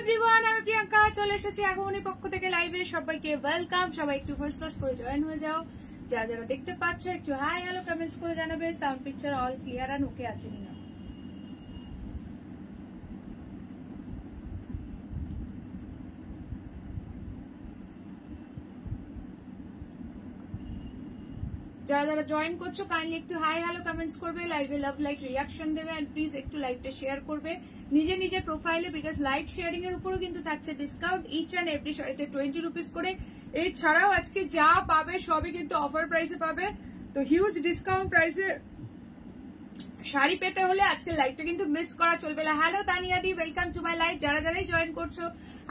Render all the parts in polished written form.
Everyone, আমি প্রিয়াঙ্কা চলে এসেছি আগমনী পক্ষ থেকে লাইভে। সবাইকে ওয়েলকাম। সবাই একটু ফার্স্ট ফার্স্ট করে জয়েন হয়ে যাও। যারা যারা দেখতে পাচ্ছ একটু হাই হ্যালো কমেন্টস করে জানাবে সাউন্ড পিকচার অল ক্লিয়ার আর ওকে আছে কিনা। যারা যারা জয়েন করছো কাইন্ডলি একটু হাই হ্যালো কমেন্টস করবে, লাইভে লাভ লাইক রিয়াকশন দেবে এন্ড প্লিজ একটু লাইভটা শেয়ার করবে নিজে নিজের প্রোফাইলে, বিকজ লাইভ শেয়ারিং এর উপরও কিন্তু থাকছে ডিসকাউন্ট ইচ এন্ড এভরি শাড়িতে 20 রুপিস করে। এছাড়াও আজকে যা পাবে সবই কিন্তু অফার প্রাইসে পাবে, তো হিউজ ডিসকাউন্ট প্রাইসে শাড়ি পেতে হলে আজকে লাইভটা কিন্তু মিস করা চলবে না। Hello Tania the, welcome to my live. যারা যারাই জয়েন করছো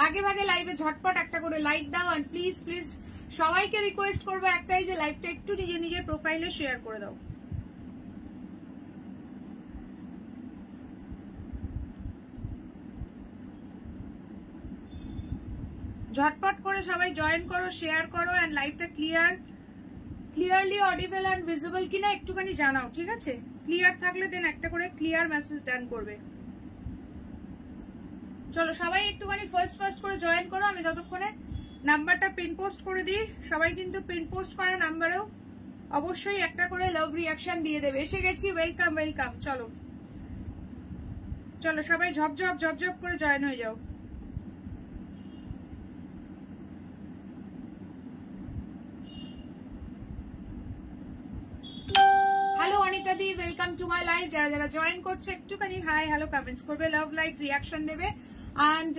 আগে ভাগে লাইভে ঝটপট একটা করে লাইক দাও এন্ড প্লিজ প্লিজ সবাইকে রিকোয়েস্ট করবো একটাই যে লাইভটা একটু নিজে নিজের প্রোফাইলে শেয়ার করে দাও। ঝটপট করে সবাই জয়েন করো, শেয়ার করো এন্ড লাইভটা ক্লিয়ারলি অডিবল এন্ড ভিজিবল কিনা একটুখানি জানাও, ঠিক আছে? ক্লিয়ার থাকলে দেন একটা করে ক্লিয়ার মেসেজ ডান করবে। চলো সবাই একটুখানি ফার্স্ট ফার্স্ট করে জয়েন করো, আমি ততক্ষণে নাম্বারটা পিন পোস্ট করে দিই। সবাই কিন্তু পিন পোস্ট করা নাম্বারেও অবশ্যই একটা করে লাভ রিয়াকশন দিয়ে দেবে। এসে গেছি, ওয়েলকাম ওয়েলকাম। চলো চলো সবাই ঝপঝপ ঝপঝপ করে জয়েন হয়ে যাও। Hello Anita the, welcome to my live. যারা যারা জয়েন করছে একটুখানি হাই হ্যালো কমেন্টস করবে, লাভ লাইক রিয়াকশন দেবে এন্ড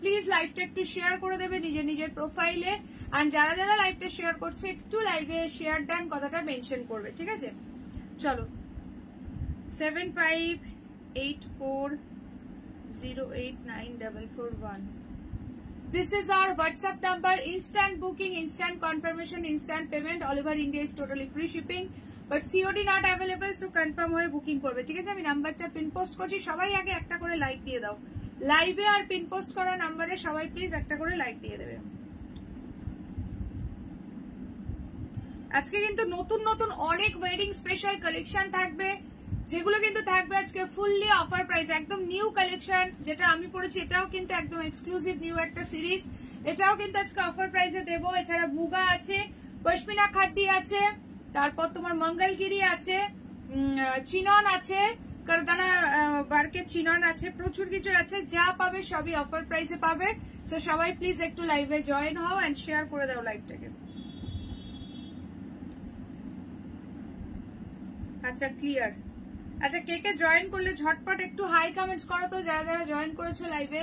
প্লিজ লাইভটা একটু শেয়ার করে দেবে নিজের নিজের প্রোফাইলে এন্ড যারা যারা লাইভটা শেয়ার করছে একটু লাইভে শেয়ার ডান কথাটা মেনশন করবে, ঠিক আছে? চলো 7584089441 This is our WhatsApp number. Instant booking, instant confirmation, instant payment. All over India is totally free shipping. But COD not available, so confirm হয়ে বুকিং করবে, ঠিক আছে? আমি নাম্বারটা পিন পোস্ট করছি, সবাই আগে একটা করে লাইক দিয়ে দাও লাইভে আর পিন পোস্ট করা নাম্বারে। সবাই প্লিজ একটা করে লাইক দিয়ে দেবে। আজকে কিন্তু নতুন নতুন অনেক ওয়েডিং স্পেশাল কালেকশন থাকবে, যেগুলো কিন্তু থাকবে আজকে ফুললি অফার প্রাইস, একদম নিউ কালেকশন। যেটা আমি পড়েছি এটাও কিন্তু একদম এক্সক্লুসিভ নিউ একটা সিরিজ, এটাও কিন্তু আজকে অফার প্রাইসে দেবো। এছাড়া মুগা আছে, পশমিনা খাড্ডি আছে, তারপর তোমার মঙ্গলগিরি আছে, চিনন আছে, কারদানা বার্কে চিনন আছে, প্রচুর কিছু আছে। যা পাবে সবই অফার প্রাইসে পাবে। তো সবাই প্লিজ একটু লাইভে জয়েন হও এন্ড শেয়ার করে দাও লাইভটাকে। আচ্ছা ক্লিয়ার। আচ্ছা কে কে জয়েন করলে ঝটপট একটু হাই কমেন্টস করো তো, যারা যারা জয়েন করেছো লাইভে।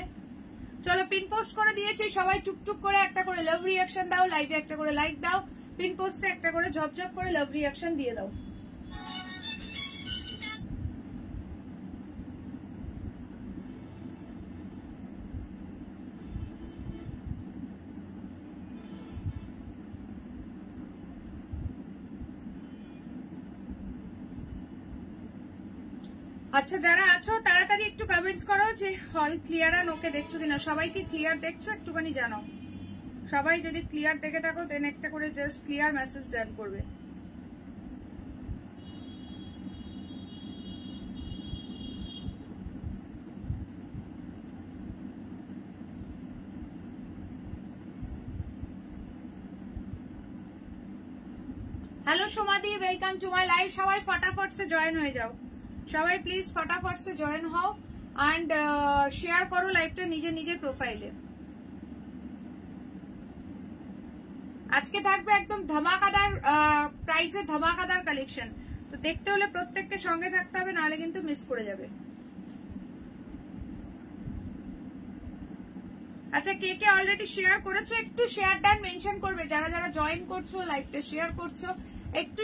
চলো পিন পোস্ট করে দিয়েছি, সবাই টুকটুক করে একটা করে লাভ রিয়াকশন দাও, লাইভে একটা করে লাইক দাও, পিন পোস্টে একটা করে ঝপঝপ করে লাভ রিয়াকশন দিয়ে দাও। আচ্ছা যারা আছো তাড়াতাড়ি একটু কমেন্টস করো যে হল ক্লিয়ার আর ওকে দেখছো কিনা। সবাই কি ক্লিয়ার দেখছো একটুখানি জানাও। সবাই যদি ক্লিয়ার দেখে থাকো দেন একটা করে জাস্ট ক্লিয়ার মেসেজ ডান করবে। হ্যালো সোমাদি, ওয়েলকাম টু মাই লাইভ। সবাই ফটাফট সে জয়েন হয়ে যাও, সবাই প্লিজ ফটাফট সে জয়েন হও এন্ড শেয়ার করো লাইভটা নিজের নিজের প্রোফাইলে। আজকে থাকবে একদম ধামাকাদার প্রাইসে ধামাকাদার কালেকশন, তো দেখতে হলে প্রত্যেককে সঙ্গে থাকতে হবে, নাহলে কিন্তু মিস করে যাবে। আচ্ছা কে কে অলরেডি শেয়ার করেছো একটু শেয়ার ডান মেনশন করবে। যারা যারা জয়েন করছো লাইভটা শেয়ার করছো একটু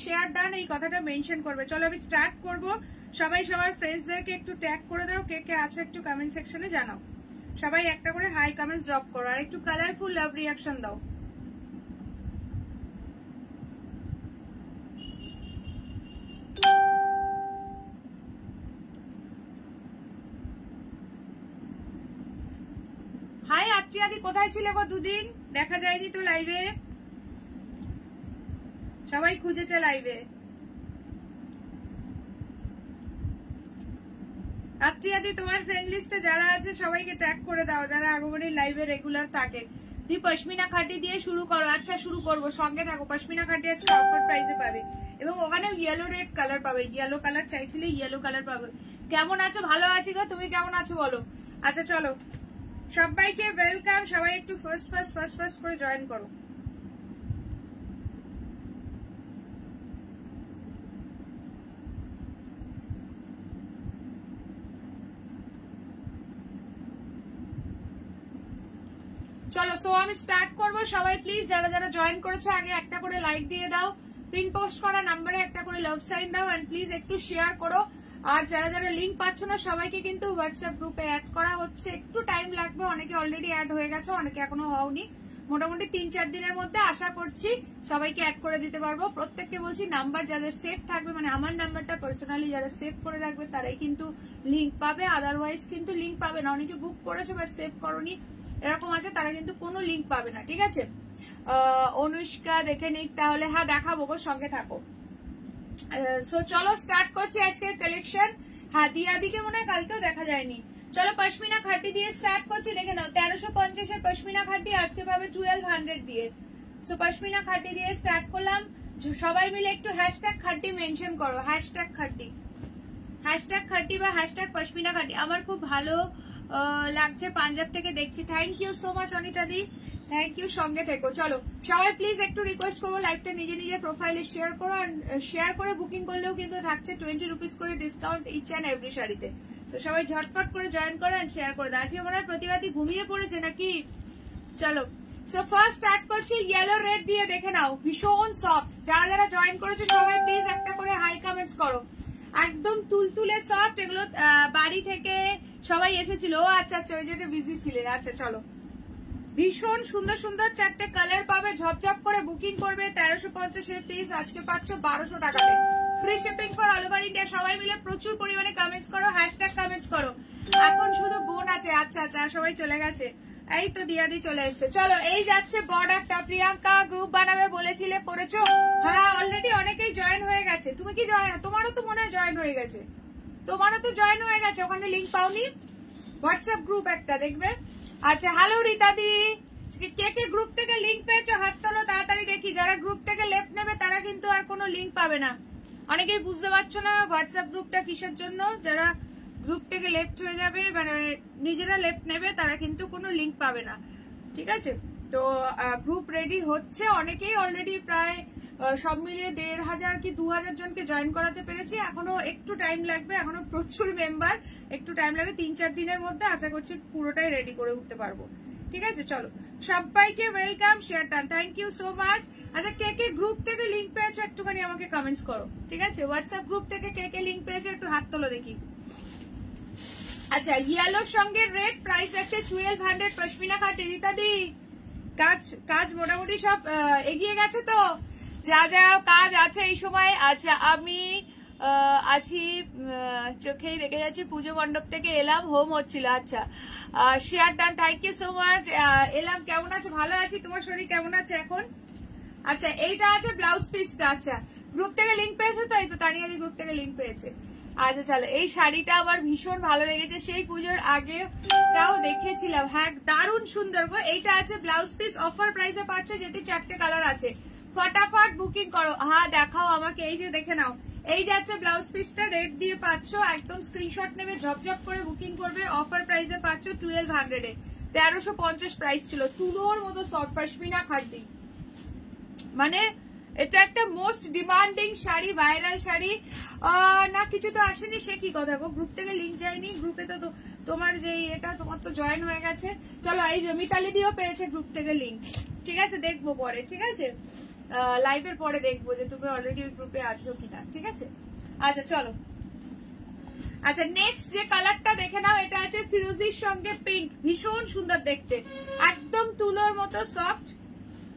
শেয়ার ডান এই কথাটা মেনশন করবে। চলো আমি স্টার্ট করব। সবাই সবার ফ্রেন্ডসদেরকে একটু ট্যাগ করে দাও, কে কে আছো একটু কমেন্ট সেকশনে জানাও। সবাই একটা করে হাই কমেন্টস ড্রপ করো আর একটু কালারফুল লাভ রিয়াকশন দাও। হাই আত্রিয়াদি, কোথায় ছিলে গো? দুদিন দেখা যায়নি তো লাইভে, সবাই খুঁজেছে লাইভে। আত্রিয়াদি তোমার ফ্রেন্ড লিস্টে যারা আছে সবাইকে ট্যাগ করে দাও, যারা আগমনী লাইভে রেগুলার থাকে। তুই পশমিনা খাটি দিয়ে শুরু করো। আচ্ছা শুরু করবো, সঙ্গে থাকো। পশমিনা খাটি আজকে অফার প্রাইসে পাবে এবং ওখানে ইয়েলো রেড কালার পাবে। ইয়েলো কালার চাইছিলে ইয়েলো কালার পাবে। কেমন আছো? ভালো আছি গো, তুমি কেমন আছো বলো। আচ্ছা চলো, সবাইকে ওয়েলকাম। সবাই একটু ফার্স্ট করে জয়েন করো। চলো, সো আমি স্টার্ট করবো। সবাই প্লিজ যারা যারা জয়েন করেছো আগে একটা করে লাইক দিয়ে দাও, পিন পোস্ট করা নাম্বারে একটা করে লাভ সাইন দাও, এন্ড প্লিজ একটু শেয়ার করো। আর যারা যারা লিঙ্ক পাচ্ছ না সবাইকে কিন্তু হোয়াটসঅ্যাপ গ্রুপে অ্যাড করা হচ্ছে, একটু টাইম লাগবে। অনেকে অলরেডি অ্যাড হয়ে গেছে, অনেকে এখনো হওনি। মোটামুটি 3-4 দিনের মধ্যে আশা করছি সবাইকে অ্যাড করে দিতে পারবো। প্রত্যেককে বলছি নাম্বার যাদের সেভ থাকবে, মানে আমার নাম্বারটা পার্সোনালি যারা সেভ করে রাখবে তারাই কিন্তু লিঙ্ক পাবে, আদারওয়াইজ কিন্তু লিঙ্ক পাবে না। অনেকে বুক করেছে বাট সেভ করনি এরকম আছে, তারা কিন্তু কোনো লিঙ্ক পাবে না, ঠিক আছে। অনুষ্কা দেখে নিক তাহলে, হ্যাঁ দেখাবো গো, সঙ্গে থাকো। সো চলো স্টার্ট করছি আজকের কালেকশন। হ্যাঁ দিয়াদিকে মনে হয় কালকেও দেখা যায়নি। চলো পশমিনা খাটি দিয়ে স্টার্ট করছি, দেখে নাও। 1350 এর পশমিনা খাটি আজকে পাবে 1200 দিয়ে। সো পশমিনা খাটি দিয়ে স্টার্ট করলাম। সবাই মিলে একটু হ্যাশট্যাগ খাটি মেনশন করো, হ্যাশট্যাগ খাটি বা হ্যাশট্যাগ পশমিনা খাটি। আমার খুব ভালো লাগছে, পাঞ্জাব থেকে দেখছি। Thank you so much Anita di, thank you, সঙ্গে থেকো। চলো সবাই প্লিজ একটু রিকোয়েস্ট করবো লাইভটা নিজে নিজে প্রোফাইলে শেয়ার করো। আর শেয়ার করে বুকিং করলেও কিন্তু থাকছে 20 রুপিস করে ডিসকাউন্ট ইচ অ্যান্ড এভরি শাড়িতে। তো সবাই ঝটপট করে জয়েন করো এন্ড শেয়ার করে দাও। আজকে মনে হয় প্রতিবাদী ঘুমিয়ে পড়েছে নাকি। চলো সো ফার্স্ট স্টার্ট করছি ইয়েলো রেড দিয়ে, দেখে নাও ভীষণ সফট। যারা যারা জয়েন করেছো সবাই প্লিজ একটা করে হাই কমেন্টস করো। একদম তুলতুলে সফট। এগুলো বাড়ি থেকে সবাই এসেছিল। ও আচ্ছা আচ্ছা, ওই যেটা বিজি ছিলেন। আচ্ছা চলো, ভীষণ সুন্দর সুন্দর 4টে কালার পাবে। ঝপঝপ করে বুকিং করবে। 1350 এর পিস আজকে পাচ্ছ 1200 টাকাতে। Free shipping for all over India. সবাই মিলে প্রচুর পরিমাণে কমেন্টস করো, হ্যাশট্যাগ কমেন্টস করো। এখন শুধু বোন আছে। আচ্ছা আচ্ছা, সবাই চলে গেছে। এই তো দিয়াদি চলে এসছে। চলো এই যাচ্ছে বর্ডারটা। প্রিয়াঙ্কা গ্রুপ বানাবে বলেছিলে, করেছো? হ্যাঁ অলরেডি অনেকেই জয়েন হয়ে গেছে। তুমি কি জয়েন? তোমারও তো মনে হয় জয়েন হয়ে গেছে। ওখানে লিঙ্ক পাওনি? হোয়াটসঅ্যাপ গ্রুপ একটা দেখবে। আচ্ছা হ্যালো রীতাদি, কে কে গ্রুপ থেকে লিঙ্ক পেয়েছো হাত তোলো তাড়াতাড়ি দেখি। যারা গ্রুপ থেকে লেফট নেবে তারা কিন্তু আর কোনো লিঙ্ক পাবে না। অনেকেই বুঝতে পারছো না হোয়াটসঅ্যাপ গ্রুপটা কিসের জন্য। যারা গ্রুপ থেকে লেফট হয়ে যাবে, মানে নিজেরা লেফট নেবে, তারা কিন্তু কোনো লিঙ্ক পাবে না, ঠিক আছে। তো গ্রুপ রেডি হচ্ছে। অনেকেই অলরেডি প্রায় সব মিলিয়ে 1500 কি 2000 জনকে জয়েন করাতে পেরেছি। এখনো একটু টাইম লাগবে, এখনো প্রচুর মেম্বার, একটু টাইম লাগবে। 3-4 দিনের মধ্যে আশা করছি পুরোটাই রেডি করে উঠতে পারবো, ঠিক আছে। চলো সবাইকে ওয়েলকাম, শেয়ার টান, থ্যাংক ইউ সো মাচ। আচ্ছা কে কে গ্রুপ থেকে লিঙ্ক পেয়েছো একটুখানি আমাকে কমেন্টস করো, ঠিক আছে। হোয়াটসঅ্যাপ গ্রুপ থেকে কে কে লিঙ্ক পেয়েছো একটু হাত তোলো দেখি। আচ্ছা ইয়েলোর সঙ্গে রেড, প্রাইস আছে 1200 পশমিনা খাটি। রীতাদি কাজ মোটামুটি সব এগিয়ে গেছে তো, যা যা কাজ আছে এই সময়। আচ্ছা আমি আছি, চোখেই দেখে যাচ্ছি। পুজো মণ্ডপ থেকে এলাম, হোম হচ্ছিল। আচ্ছা share done, thank you so much. এলাম, কেমন আছো? ভালো আছি, তোমার শরীর কেমন আছে এখন? আচ্ছা এইটা আছে ব্লাউজ পিসটা। আচ্ছা গ্রুপ থেকে লিঙ্ক পেয়েছে তো? এই তো তানিয়াদি গ্রুপ থেকে লিঙ্ক পেয়েছে। আচ্ছা চলো, এই শাড়িটা আমার ভীষণ ভালো লেগেছে, সেই পুজোর আগেটাও দেখেছিলাম। হ্যাঁ দারুণ সুন্দর গো। এইটা আছে ব্লাউজ পিস, অফার প্রাইসে পাচ্ছ, যেতে 4টে কালার আছে। ফটাফট বুকিং করো। হ্যাঁ দেখাও আমাকে, এই যে দেখে নাও। এই যাচ্ছে ব্লাউজ পিসটা, রেড দিয়ে পাচ্ছ। একদম স্ক্রিনশট নেবে, ঝপঝপ করে বুকিং করবে। অফার প্রাইসে পাচ্ছ 1200 এ। 1350 প্রাইস ছিল। তুলোর মতো সফট পশমিনা খাটি, মানে এটা একটা most demanding sari, viral sari. না কিছু তো আসেনি, সে কি কথা গো। গ্রুপ থেকে লিঙ্ক যায়নি, গ্রুপে তো তোমার যে এটা তোমার তো জয়েন হয়ে গেছে। চলো এই যে মিতালি দিও পেয়েছে গ্রুপ থেকে লিঙ্ক, ঠিক আছে, দেখবো পরে, ঠিক আছে। লাইভের পরে দেখবো যে তুমি অলরেডি ওই গ্রুপে আছো কিনা, ঠিক আছে। আচ্ছা চলো, আচ্ছা নেক্সট যে কালারটা দেখে নাও, এটা আছে ফিরোজির সঙ্গে পিঙ্ক, ভীষণ সুন্দর দেখতে, একদম তুলোর মতো সফট,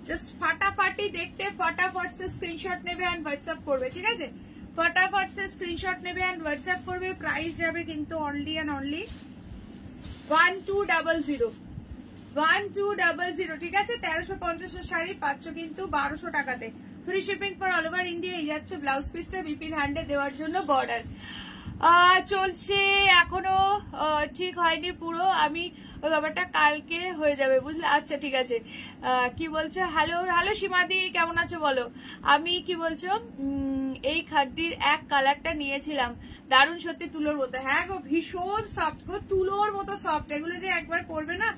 জাস্ট ফাটাফাটি দেখতে। ফটাফট সে স্ক্রিনশট নেবে এন্ড হোয়াটসঅ্যাপ করবে, ঠিক আছে। ফটাফট সে স্ক্রিনশট নেবে এন্ড হোয়াটসঅ্যাপ করবে। প্রাইস যাবে কিন্তু অনলি এন্ড অনলি 1200, 1200, ঠিক আছে। 1350 এর শাড়ি পাচ্ছ কিন্তু 1200 টাকাতে। Free shipping for all over India. এই যাচ্ছে ব্লাউজ পিসটা বিপির হ্যান্ডে দেওয়ার জন্য বর্ডার। চলছে, এখনো ঠিক হয়নি পুরো, আমি ওই ব্যাপারটা কালকে হয়ে যাবে বুঝলে। আচ্ছা ঠিক আছে। কি বলছো? হ্যালো হ্যালো সীমাদি, কেমন আছো বলো। আমি কি বলছো, এই খাড্ডির এক কালারটা নিয়েছিলাম, দারুণ সত্যি তুলোর মতো। হ্যাঁ গো, ভীষণ সফট গো, তুলোর মতো সফট। এগুলো যে একবার পরবে না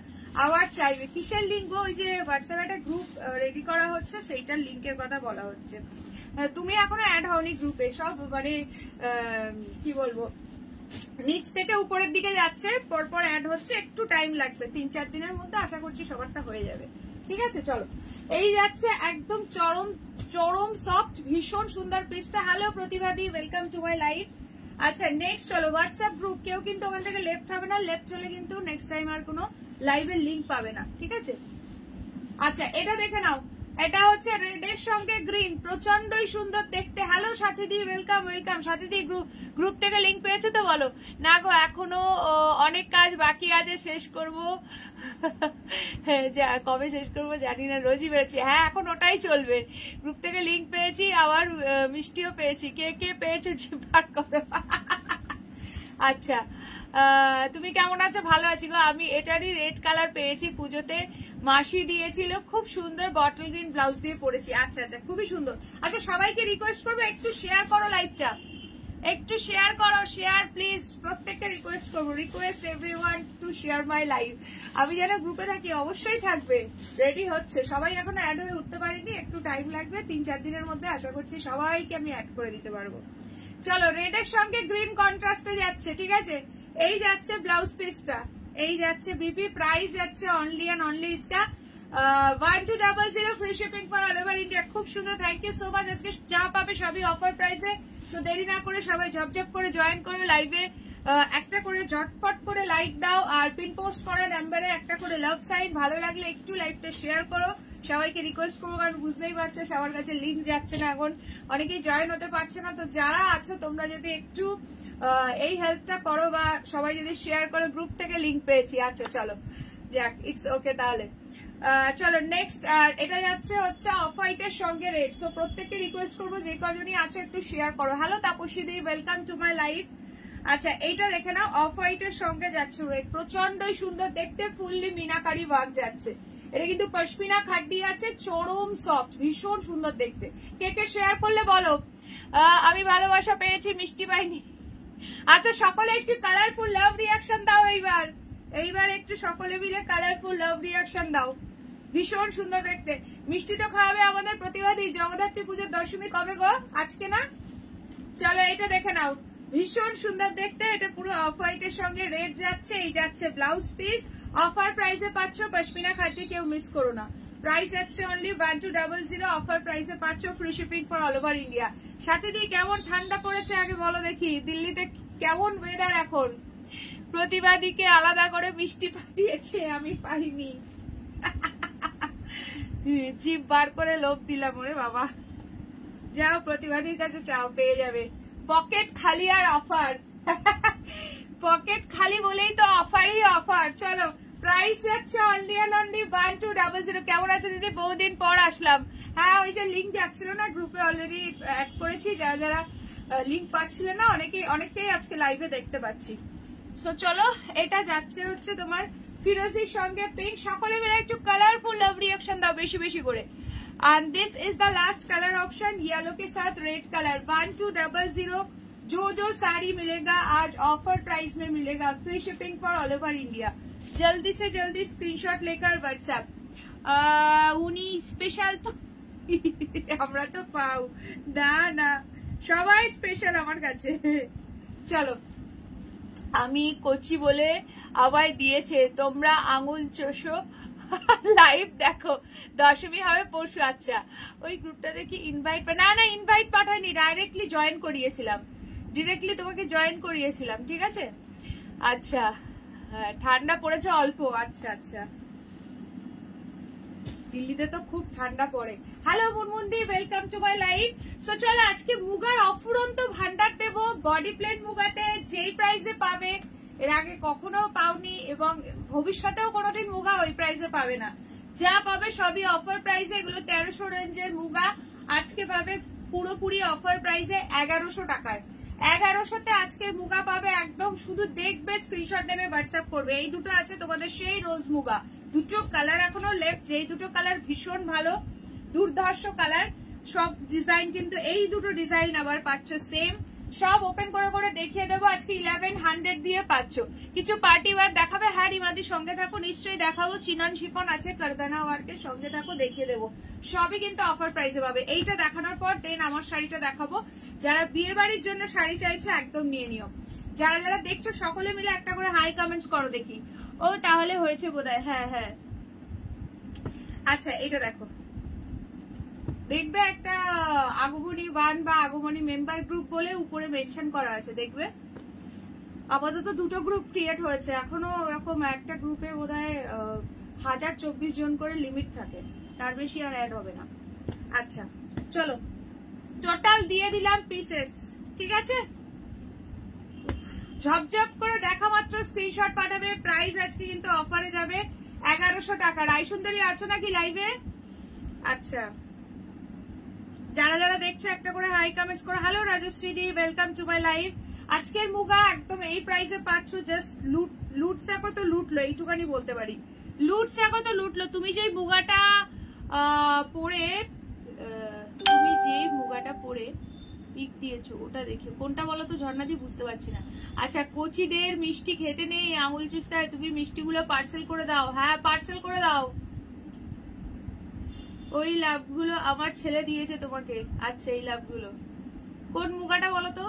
আবার চাইবে। কিসের লিঙ্ক গো? ওই যে হোয়াটসঅ্যাপে একটা গ্রুপ রেডি করা হচ্ছে, সেইটার লিঙ্কের কথা বলা হচ্ছে। তুমি এখনো অ্যাড হওনি গ্রুপে, সব মানে কি বলবো, নিচ থেকে উপরের দিকে যাচ্ছে, পরপর অ্যাড হচ্ছে, একটু টাইম লাগবে, 3-4 দিনের মধ্যে আশা করছি সবারটা হয়ে যাবে। ঠিক আছে চলো, এই যাচ্ছে একদম চরম চরম সফট, ভীষণ সুন্দর পিসটা। হ্যালো প্রতিভাদি, ওয়েলকাম টু মাই লাইভ। আচ্ছা নেক্সট চলো হোয়াটসঅ্যাপ গ্রুপ, কেউ কিন্তু ওখান থেকে লেফট হবে না, লেফট হলে কিন্তু নেক্সট টাইম আর কোনো লাইভের লিঙ্ক পাবে না, ঠিক আছে। আচ্ছা এটা দেখে নাও, এটা হচ্ছে রেডের সঙ্গে গ্রিন, প্রচন্ডই সুন্দর দেখতে। হ্যালো সাথীদি, ওয়েলকাম ওয়েলকাম। সাথীদি গ্রুপ থেকে লিঙ্ক পেয়েছে তো বলো। না গো এখনো অনেক কাজ বাকি আছে, শেষ করব। কবে শেষ করবো জানি না, রোজই বেরোচ্ছে। হ্যাঁ এখন ওটাই চলবে। গ্রুপ থেকে লিঙ্ক পেয়েছি, আবার মিষ্টিও পেয়েছি। কে কে পেয়েছো জিপার করো। আচ্ছা তুমি কেমন আছো? ভালো আছি গো। আমি এটারই রেড কালার পেয়েছি, পুজোতে মাসি দিয়েছিল, খুব সুন্দর বটল গ্রিন ব্লাউজ দিয়ে পরেছি। আচ্ছা আচ্ছা খুবই সুন্দর। আচ্ছা সবাইকে রিকোয়েস্ট করবো একটু শেয়ার করো লাইভটা, একটু শেয়ার করো, শেয়ার প্লিজ, প্রত্যেককে রিকোয়েস্ট করবো, request everyone to share my live. আমি যারা গ্রুপে থাকি অবশ্যই থাকবে, রেডি হচ্ছে সবাই, এখনো অ্যাড হয়ে উঠতে পারিনি, একটু টাইম লাগবে, 3-4 দিনের মধ্যে আশা করছি সবাইকে আমি অ্যাড করে দিতে পারবো। চলো রেডের সঙ্গে গ্রিন কন্ট্রাস্টে যাচ্ছে, ঠিক আছে। এই যাচ্ছে ব্লাউজ পিসটা, এই যাচ্ছে বিপি, প্রাইস যাচ্ছে অনলি অ্যান্ড অনলি ইসকা 1200 free shipping for all over India. খুব সুন্দর, থ্যাংক ইউ সো মাচ। আজকে যা পাবে সবই অফার প্রাইসে, সো দেরি না করে সবাই ঝপঝপ করে জয়েন করে লাইভে একটা করে ঝটপট করে লাইক দাও, আর পিন পোস্ট করা নাম্বারে একটা করে লাভ সাইন। ভালো লাগলে একটু লাইভটা শেয়ার করো, সবাইকে রিকোয়েস্ট করবো, কারণ বুঝতেই পারছো সবার কাছে লিঙ্ক যাচ্ছে না, এখন অনেকেই জয়েন হতে পারছে না। তো যারা আছো তোমরা যদি একটু এই হেল্পটা করো, বা সবাই যদি শেয়ার করো, গ্রুপ থেকে লিঙ্ক পেয়েছি। আচ্ছা চলো যাক, ইটস ওকে। তাহলে চলো নেক্সট, এটা যাচ্ছে হচ্ছে অফ হোয়াইটের সঙ্গে রেড। সো প্রত্যেককে রিকোয়েস্ট করবো যে কজনই আছো একটু শেয়ার করো। Hello Tapasi di, welcome to my live. আচ্ছা এইটা দেখে নাও, অফ হোয়াইটের সঙ্গে যাচ্ছে রেড, প্রচন্ডই সুন্দর দেখতে, ফুললি মিনাকারি ওয়ার্ক যাচ্ছে। এটা কিন্তু পশমিনা খাড্ডি আছে, চরম সফট, ভীষণ সুন্দর দেখতে। কে কে শেয়ার করলে বলো। আমি ভালোবাসা পেয়েছি, মিষ্টি পাইনি। আচ্ছা সকলে একটু কালারফুল লাভ রিয়াকশন দাও এইবার, এইবার একটু সকলে মিলে কালারফুল লাভ রিয়াকশন দাও, ভীষণ সুন্দর দেখতে। মিষ্টি তো খাওয়াবে আমাদের প্রতিবাদী। জগদ্ধাত্রী পুজোর দশমী কবে গো? আজকে না? চলো এটা দেখে নাও, ভীষণ সুন্দর দেখতে। এটা পুরো অফ হোয়াইটের সঙ্গে রেড যাচ্ছে, এই যাচ্ছে ব্লাউজ পিস। অফার প্রাইসে পাচ্ছ, পশমিনা খাড্ডি কেউ মিস করো না। প্রাইস যাচ্ছে অনলি 1200, অফার প্রাইসে পাচ্ছ, free shipping for all over India. সাথে দিয়ে কেমন ঠান্ডা পড়েছে আগে বলো দেখি, দিল্লিতে কেমন ওয়েদার এখন? প্রতিবাদীকে আলাদা করে মিষ্টি পাঠিয়েছে, আমি পাইনি। জিভ বার করে লোভ দিলাম, ওরে বাবা। যাও প্রতিবাদীর কাছে চাও, পেয়ে যাবে। পকেট খালি আর অফার, পকেট খালি বলেই তো অফারই অফার। চলো প্রাইস যাচ্ছে অনলি অ্যান্ড অনলি 1200। কেমন আছে দিদি? বহুদিন পর আসলাম। হ্যাঁ ওই যে লিঙ্ক যাচ্ছিল না গ্রুপে, অলরেডি অ্যাড করেছি, যারা যারা লিঙ্ক পাচ্ছিলেন না অনেকটাই আজকে লাইভে দেখতে পাচ্ছি। সো চলো এটা যাচ্ছে হচ্ছে তোমার ফিরোজির সঙ্গে পিঙ্ক। সকলে মিলে একটু কালারফুল লাভ রিएक्शन দাও বেশি বেশি করে। And this is the last colour option, yellow के साथ रेड कलर। 1200 जो जो साड़ी मिलेगा आज ऑफर प्राइस में मिलेगा, free shipping for all over India. जल्दी से जल्दी स्क्रीनशॉट लेकर व्हाट्सएप। उनी स्पेशल तो আমরা তো পাও না, না সবাই স্পেশাল আমার কাছে। চলো আমি কচি বলে আবার দিয়েছে, তোমরা আঙুল চোষো, লাইভ দেখো, দশমী হবে পরশু। আচ্ছা ওই গ্রুপটা দেখি ইনভাইট, না না ইনভাইট পাঠাইনি, ডাইরেক্টলি জয়েন করিয়েছিলাম, ডিরেক্টলি তোমাকে জয়েন করিয়েছিলাম, ঠিক আছে। আচ্ছা ঠান্ডা পড়েছে অল্প, আচ্ছা আচ্ছা, দিল্লিতে তো খুব ঠান্ডা পড়ে। হ্যালো মুনমুন্দি, welcome to my live. So চলো আজকে মুগার অফুরন্ত ভান্ডার দেবো, বডি প্লেন মুগাতে যেই প্রাইসে পাবে, এর আগে কখনো পাওনি এবং ভবিষ্যতেও কোনোদিন মুগা ওই প্রাইসে পাবে না। যা পাবে সবই অফার প্রাইসে। এগুলো 1300 রেঞ্জের মুগা আজকে পাবে পুরোপুরি অফার প্রাইসে 1100 টাকায়। 1100-তে আজকে মুগা পাবে একদম, শুধু দেখবে স্ক্রিনশট নেবে হোয়াটসঅ্যাপ করবে। এই দুটো আছে তোমাদের সেই রোজ মুগা, দুটো কালার এখনো লেফট, যেই দুটো কালার ভীষণ ভালো দুর্ধর্ষ কালার, সব ডিজাইন কিন্তু এই দুটো ডিজাইন আবার পাচ্ছ সেম, সব ওপেন করে করে দেখিয়ে দেবো। আজকে 1100 দিয়ে পাচ্ছ। কিছু পার্টি ওয়ার দেখাবে? হ্যাঁ রিমাদি সঙ্গে থাকো, নিশ্চয়ই দেখাবো। চিনন শিফন আছে, কারদানা ওয়ার্কের, সঙ্গে থাকো দেখিয়ে দেবো। সবই কিন্তু অফার প্রাইসে পাবে। এইটা দেখানোর পর দেন আমার শাড়িটা দেখাবো। যারা বিয়ে বাড়ির জন্য শাড়ি চাইছো একদম নিয়ে নিও। যারা যারা দেখছো সকলে মিলে একটা করে হাই কমেন্টস করো দেখি। ও তাহলে হয়েছে বোধহয়। হ্যাঁ হ্যাঁ আচ্ছা এটা দেখো, দেখবে একটা আগমনী 1 বা আগমনী মেম্বার গ্রুপ বলে উপরে মেনশন করা আছে, দেখবে। আপাতত দুটো গ্রুপ ক্রিয়েট হয়েছে, এখনো এরকম একটা গ্রুপে বোধহয় 1024 জন করে লিমিট থাকে, তার বেশি আর অ্যাড হবে না। আচ্ছা চলো টোটাল দিয়ে দিলাম পিসেস, ঠিক আছে। ঝপঝপ করে দেখা মাত্র স্ক্রিনশট পাঠাবে। প্রাইস আজকে কিন্তু অফারে যাবে 1100 টাকা। রাই সুন্দরী আছো নাকি লাইভে? আচ্ছা যারা যারা দেখছো একটা করে হাই কমেন্টস করো। Hello Rajashree di, welcome to my live. আজকের মুগা একদম এই প্রাইসে পাচ্ছ, জাস্ট লুট সাকো তো লুটলো, এইটুকানি বলতে পারি। লুট সাকো তো লুটলো। তুমি যে মুগাটা পরে পিক দিয়েছো ওটা দেখো, কোনটা বলো তো ঝর্ণা দি, বুঝতে পারছি না। আচ্ছা কোচিদের মিষ্টি খেতে নেই, আঙুল চুষতে, তুমি মিষ্টিগুলো পার্সেল করে দাও। হ্যাঁ পার্সেল করে দাও। ওই লাভগুলো আমার ছেলে দিয়েছে তোমাকে। আচ্ছা এই লাভগুলো কোন মুগাটা বলো তো?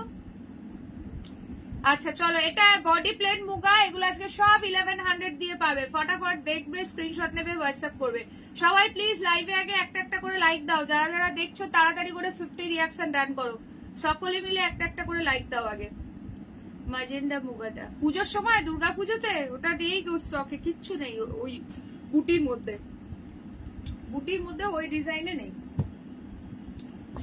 আচ্ছা চলো, এটা বডি প্লেন মুগা, এগুলো আজকে সব 1100 দিয়ে পাবে। ফটাফট দেখবে, স্ক্রিনশট নেবে, হোয়াটসঅ্যাপ করবে। সবাই প্লিজ লাইভে আগে একটা একটা করে লাইক দাও। যারা যারা দেখছো তাড়াতাড়ি করে 50 রিয়াকশন ডান করো। সকলে মিলে একটা একটা করে লাইক দাও আগে। ম্যাজেন্ডা মুগাটা পুজোর সময়, দুর্গা পুজোতে ওটা নেই স্টকে, কিচ্ছু নেই ওই বুটির মধ্যে, ওই ডিজাইনে নেই।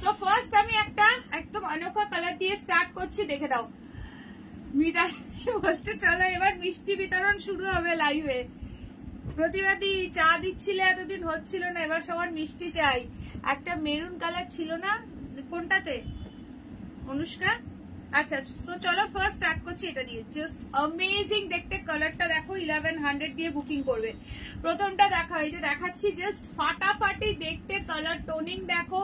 সো ফার্স্ট আমি একটা একদম অনোখা কালার দিয়ে স্টার্ট করছি, দেখে দাও। মিঠাই বলছে চলো এবার মিষ্টি বিতরণ শুরু হবে লাইভে। প্রতিবাদী চা দিচ্ছিলে এতদিন, হচ্ছিল না, এবার সবার মিষ্টি চাই। একটা মেরুন কালার ছিল না, কোনটাতে অনুষ্কা? আচ্ছা চলো ফার্স্ট স্টার্ট করছি এটা দিয়ে। জাস্ট অ্যামেজিং দেখতে, কালারটা দেখো, 1100 দিয়ে বুকিং করবে। প্রথমটা দেখা, এই যে দেখাচ্ছি, জাস্ট ফাটাফাটি দেখতে, কালার টোনিং দেখো,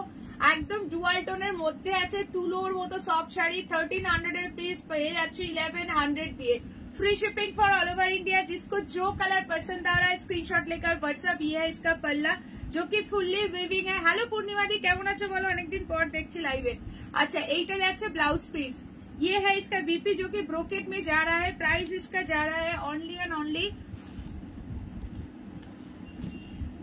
একদম ডুয়াল টোনের মধ্যে আছে, তুলোর মতো সফট শাড়ি। 1300 এর পিস পেয়ে যাচ্ছে 1100 দিয়ে। Free shipping for all over India. जिसको जो कलर पसंद आ रहा है स्क्रीनशॉट लेकर व्हाट्सएप। ये है इसका पल्ला जो कि फुल्ली विविंग है। हेलो पूर्णिमा दी, কেমন আছো বলো? অনেকদিন পর দেখছি লাইভে। अच्छा এইটা যাচ্ছে ব্লাউজ পিস। ये है इसका बीपी जो कि ब्रोकेट में जा रहा है। प्राइस इसका जा रहा है ओनली एंड ओनली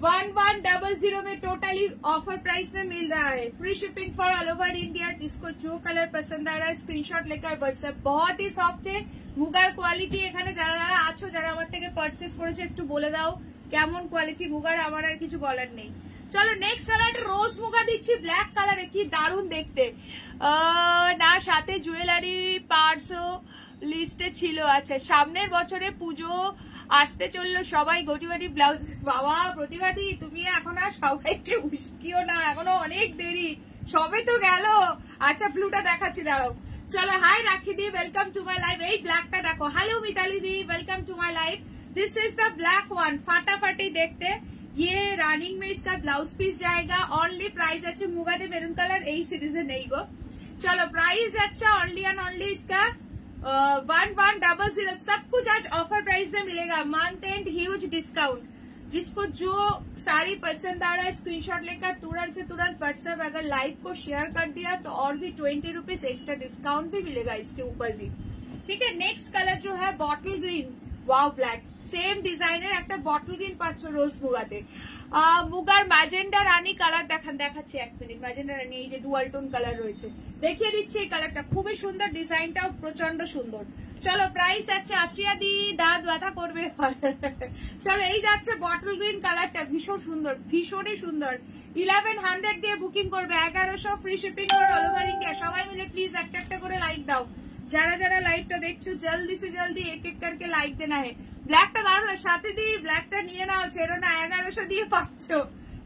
1100 में, टोटली ऑफर प्राइस में मिल रहा है। Free shipping for all over India. जिसको जो कलर पसंद आ रहा है स्क्रीनशॉट लेकर व्हाट्सएप। बहुत ही सॉफ्ट है মুগার কোয়ালিটি। এখানে যারা যারা আছো, যারা আমার থেকে পারচেস করেছো, একটু বলে দাও কেমন কোয়ালিটি মুগার। আমার আর কিছু বলার নেই। চলো নেক্সট চলো, একটা রোজ মুগা দিচ্ছি ব্ল্যাক কালারে, কি দারুণ দেখতে না, সাথে জুয়েলারি পার্সও লিস্টে ছিল। আচ্ছা সামনের বছরে পুজো আসতে চললো, সবাই গটিবাটি ব্লাউজ। বাবা প্রতিবাদী, তুমি এখন আর সবাইকে উস্কিও না, এখনো অনেক দেরি, সবে তো গেল। আচ্ছা ব্লুটা দেখাচ্ছি, দাঁড়াও। चलो hi Rakhi di, welcome to my live. এই ব্ল্যাকটা দেখো। Hello Mitali di, welcome to my live. This is the black one, फाटाफाटी देखते। ये रनिंग में इसका ब्लाउज पीस जाएगा। ओनली प्राइस अच्छा मुगा दे मेरून कलर এই সিরিজে নেই গো। चलो प्राइस अच्छा ओनली एंड ओनली इसका 1100। सब कुछ आज ऑफर प्राइस में मिलेगा। Month and huge discount. जिसको जो साड़ी पसंद आ रहा है स्क्रीनशॉट लेकर तुरंत से तुरंत व्हाट्सएप। अगर लाइव को शेयर कर दिया तो और भी 20 रुपीज एक्स्ट्रा डिस्काउंट भी मिलेगा इसके ऊपर भी। ठीक है नेक्स्ट कलर जो है बॉटल ग्रीन, वाव ब्लैक, सेम डिजाइनर একটা বটল গ্রিন পাচ্ছ রোজ মুগাতে। মুগার ম্যাজেন্ডা রানী কালার দেখাচ্ছি, এক মিনিট। ম্যাজেন্ডা রানী এই যে ডুয়াল টোন কালার রয়েছে, দেখিয়ে দিচ্ছি। এই কালারটা খুবই সুন্দর, ডিজাইনটাও প্রচন্ড সুন্দর। চলো প্রাইস আছে আত্রিয়া দি, দাঁত ব্যথা করবে। চলো এই যাচ্ছে বটল গ্রিন কালারটা, ভীষণ সুন্দর, ভীষণই সুন্দর। 1100 দিয়ে বুকিং করবে, 1100 free shipping for all over India. সবাই মিলে প্লিজ একটা একটা করে লাইক দাও। যারা যারা লাইভটা দেখছো জলদি সে জলদি এক এক करके লাইক দেনা है। ব্ল্যাকটা দাঁড়ানো সাথে দিয়ে ব্ল্যাকটা নিয়ে নাও, ছেড়ো না। 1100 দিয়ে পাচ্ছ।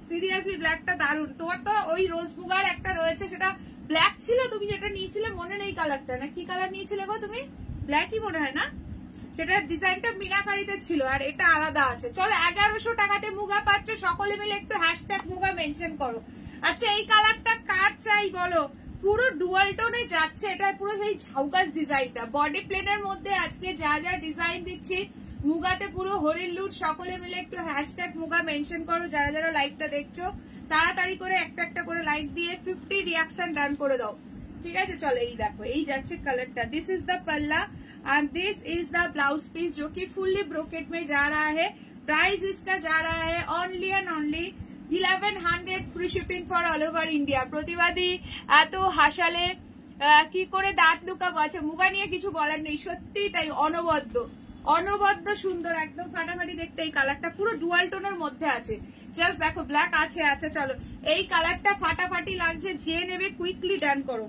সিরিয়াসলি ব্ল্যাকটা দারুন। তোমার তো ওই রোজ মুগার একটা রয়েছে, সেটা ব্ল্যাক ছিল, তুমি যেটা নিয়েছিলে মনে নেই কালারটা, না কি কালার নিয়েছিলে গো তুমি? ব্ল্যাকই মনে হয় না, সেটার ডিজাইনটা মিনাকারিতে ছিল, আর এটা আলাদা আছে। চলো 1100 টাকাতে মুগা পাচ্ছ, সকলে মিলে একটু হ্যাশট্যাগ মুগা মেনশন করো। আচ্ছা এই কালারটা কার চাই বলো? পুরো ডুয়াল টোনে যাচ্ছে, এটা পুরো সেই ঝাউগাছ ডিজাইনটা, বডি প্লেনের মধ্যে আজকে যা যা ডিজাইন দিচ্ছি মুগাতে পুরো হরিণ লুট। সকলে মিলে একটু হ্যাশট্যাগ মুগা মেনশন করো, যারা যারা লাইভটা দেখছো তাড়াতাড়ি করে একটা একটা করে লাইক দিয়ে 50 রিয়াকশন ডান করে দাও, ঠিক আছে? চলো এই দেখো, এই যাচ্ছে কালারটা, this is the palla and this is the blouse piece जो कि फुल्ली ब्रोकेट में जा रहा है। प्राइस इसका जा रहा है only and only 1100, free shipping for all over India. প্রতিবাদী এত হাসালে কি করে দাঁত লুকাবো? আছে মুগা নিয়ে কিছু বলার নেই, সত্যি তাই, অনবদ্য অনবদ্য সুন্দর, একদম ফাটাফাটি দেখতে। এই কালারটা পুরো ডুয়াল টোনের মধ্যে আছে, জাস্ট দেখো ব্ল্যাক আছে। আচ্ছা চলো, এই কালারটা ফাটাফাটি লাগছে, যে নেবে কুইকলি ডান করো।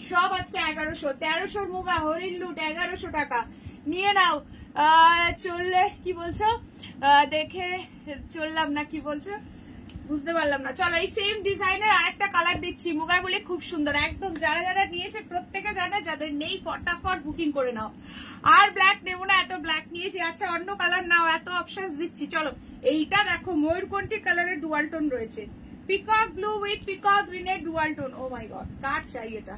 সব আজকে 1100, 1300 মুগা হরিণ লুট 1100 টাকা নিয়ে নাও। চললে কি বলছো? দেখে চললাম না, কি বলছো বুঝতে পারলাম না। চলো এই সেম ডিজাইনের আরেকটা কালার দিচ্ছি, মুগাগুলি খুব সুন্দর একদম, যারা যারা নিয়েছে প্রত্যেকে জানে, যাদের নেই ফটাফট বুকিং করে নাও। আর ব্ল্যাক নেবো না, এত ব্ল্যাক নিয়েছি। আচ্ছা অন্য কালার নাও, এত অপশনস দিচ্ছি। চলো এইটা দেখো, ময়ূরকণ্ঠী কালারের ডুয়াল টোন রয়েছে, পিকক ব্লু উইথ পিকক গ্রিনের ডুয়াল টোন। ও মাই গড, কার চাই এটা?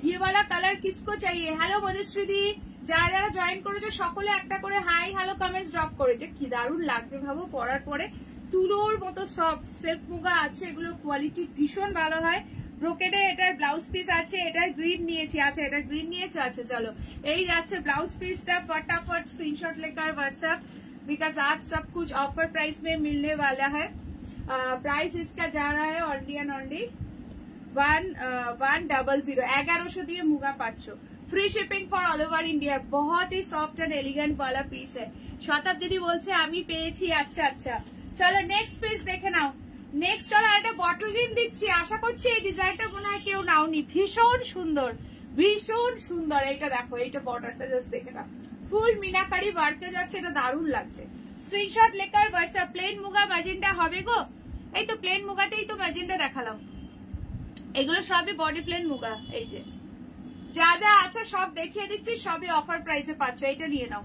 ये वाला कलर किसको चाहिए? हेलो মধুশ্রী, যারা যারা জয়েন করেছো সকলে একটা করে হাই হ্যালো কমেন্টস ড্রপ করে। যে কি দারুণ লাগবে ভাবো পরার পরে, তুলোর মতো সফট সিল্ক মুগা আছে, এগুলোর কোয়ালিটি ভীষণ ভালো হয়। ব্রোকেডে এটার ব্লাউজ পিস আছে, এটার গ্রিন নিয়েছি। আচ্ছা এটা গ্রিন নিয়েছো, আচ্ছা চলো এই যাচ্ছে ব্লাউজ পিসটা। फटाफट स्क्रीनशॉट लेकर व्हाट्सएप, बिकॉज आज सब कुछ ऑफर प्राइस में मिलने वाला है। प्राइस इसका जा रहा है ओनली एंड ओनली 100। 1100 দিয়ে মুগা পাচ্ছ, free shipping for all over India. बहुत ही सॉफ्ट एंड एलिगेंट वाला पीस है। শতাব্দী বলছে আমি পেয়েছি। আচ্ছা আচ্ছা চলো নেক্সট পিস দেখে নাও। নেক্সট চলো একটা বটল গ্রিন দিচ্ছি, আশা করছি এই ডিজাইনটা মনে হয় কেউ নাওনি, ভীষণ সুন্দর ভীষণ সুন্দর। এইটা দেখো, এইটা বর্ডারটা জাস্ট দেখে নাও, ফুল মিনাকারি ওয়ার্কে যাচ্ছে, এটা দারুণ লাগছে। স্ক্রিনশট লেকার হোয়াটসঅ্যাপ। প্লেন মুগা ম্যাজেন্ডা হবে গো? এই তো প্লেন মুগাতেই তো ম্যাজেন্ডা দেখালাম, এগুলো সবই বডি প্লেন মুগা। এই যে যা যা আছে সব দেখিয়ে দিচ্ছি, সবই অফার প্রাইসে পাচ্ছ। এটা নিয়ে নাও,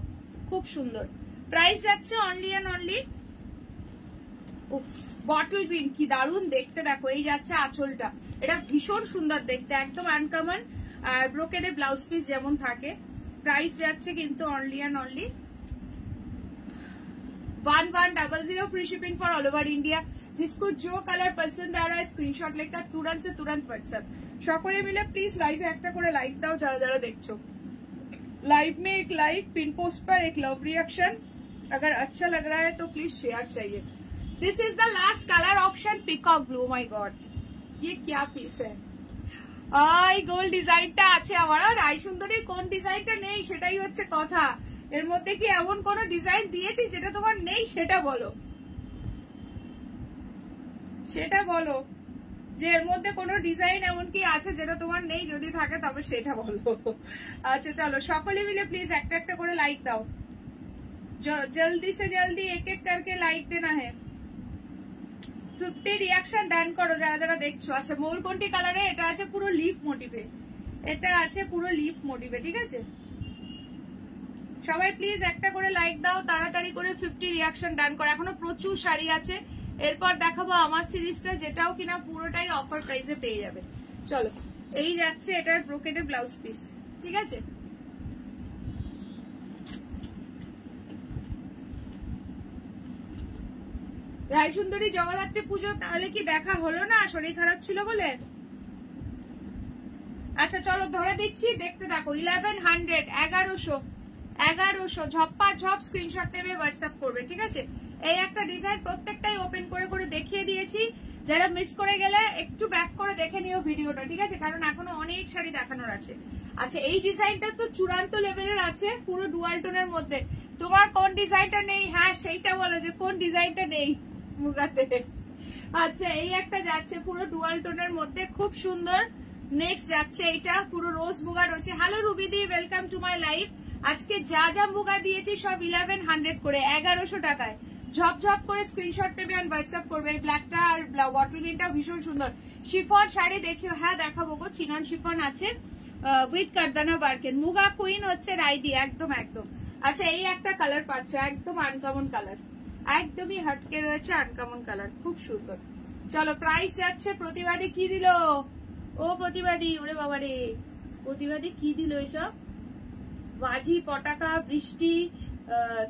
খুব সুন্দর। প্রাইস যাচ্ছে only and only, bottle green কি দারুণ দেখতে, দেখো এই যাচ্ছে আঁচলটা, এটা ভীষণ সুন্দর দেখতে, একদম আনকমন। আর ব্রোকেডে ব্লাউজ পিস যেমন থাকে। প্রাইস যাচ্ছে কিন্তু only and only 1100, free shipping for all over India. जिसको जो कलर पसंद आ रहा है स्क्रीनशॉट लेकर तुरंत से तुरंत व्हाट्सएप। সকলে মিলে প্লিজ লাইভে একটা করে লাইক দাও, যারা যারা দেখছো। लाइव में एक लाइक, पिन पोस्ट पर एक लव रिएक्शन, अगर अच्छा लग रहा है तो प्लीज शेयर चाहिए। This is the last colour option, peacock blue. My God ये क्या पीस है? এই গোল্ড ডিজাইনটা আছে আমার, আর রাই সুন্দরীর কোন ডিজাইনটা নেই সেটাই হচ্ছে কথা। এর মধ্যে কি এমন কোন ডিজাইন দিয়েছি যেটা তোমার নেই? সেটা বলো, সেটা বলো যে এর মধ্যে কোনো ডিজাইন এমন কি আছে যেটা তোমার নেই, যদি থাকে তবে সেটা বলো। আচ্ছা চলো সকলে মিলে প্লিজ একটা একটা করে লাইক দাও, জলদি সে জলদি এক এক করকে লাইক দেনা है। 50 রিয়াকশন ডান করো যারা যারা দেখছো। আচ্ছা ময়ূরকণ্ঠী কালারে এটা আছে পুরো লিফ মোটিভে, এটা আছে পুরো লিফ মোটিভে, ঠিক আছে? সবাই প্লিজ একটা করে লাইক দাও, তাড়াতাড়ি করে 50 রিয়াকশন ডান করো। এখনো প্রচুর শাড়ি আছে, এরপর দেখাবো আমার সিরিজটা, যেটাও কিনা পুরোটাই অফার প্রাইসে পেয়ে যাবে। চলো এই যাচ্ছে এটার ব্রোকেডে ব্লাউজ পিস, ঠিক আছে? রায় সুন্দরী জগদ্ধাত্রী পুজো তাহলে কি দেখা হলো না? শরীর খারাপ ছিল বলে? আচ্ছা চলো ধরে দিচ্ছি, দেখতে থাকো। 1100, 1100 ঝপ্পা ঝপ স্ক্রিনশট নেবে, হোয়াটসঅ্যাপ করবে, ঠিক আছে? এই একটা ডিজাইন প্রত্যেকটাই ওপেন করে করে দেখিয়ে দিয়েছি, যারা মিস করে গেলে একটু ব্যাক করে দেখে নিও ভিডিওটা, ঠিক আছে? কারণ এখনো অনেক শাড়ি দেখানোর আছে। আচ্ছা এই ডিজাইনটা তো চূড়ান্ত লেভেলের আছে, পুরো ডুয়াল টোনের মধ্যে। তোমার কোন ডিজাইনটা নেই? হ্যাঁ সেইটা বলো যে কোন ডিজাইনটা নেই মুগাতে। আচ্ছা এই একটা যাচ্ছে পুরো ডুয়াল টোনের মধ্যে, খুব সুন্দর। নেক্সট যাচ্ছে এইটা পুরো রোজ মুগা রয়েছে। হ্যালো রুবিদি, ওয়েলকাম টু মাই লাইভ। আজকে যা যা মুগা দিয়েছি সব 1100 করে, 1100 টাকায়। ঝপঝপ করে স্ক্রিনশট নেবে আর হোয়াটসঅ্যাপ করবে। ব্ল্যাকটা আর বটল গ্রিনটা ভীষণ সুন্দর। শিফন শাড়ি দেখিও, হ্যাঁ দেখাবো গো, চিনন শিফন আছে উইথ কারদানা বার্কেন। মুগা কুইন হচ্ছে রাইডি, একদম একদম। আচ্ছা এই একটা কালার পাচ্ছ, একদম আনকমন কালার, একদমই হটকে রয়েছে, আনকমন কালার, খুব সুন্দর। চলো প্রাইস যাচ্ছে। প্রতিবাদী কি দিল? ও প্রতিবাদী, ওরে বাবা রে, প্রতিবাদী কি দিল এসব? বাজি, পটাকা, বৃষ্টি,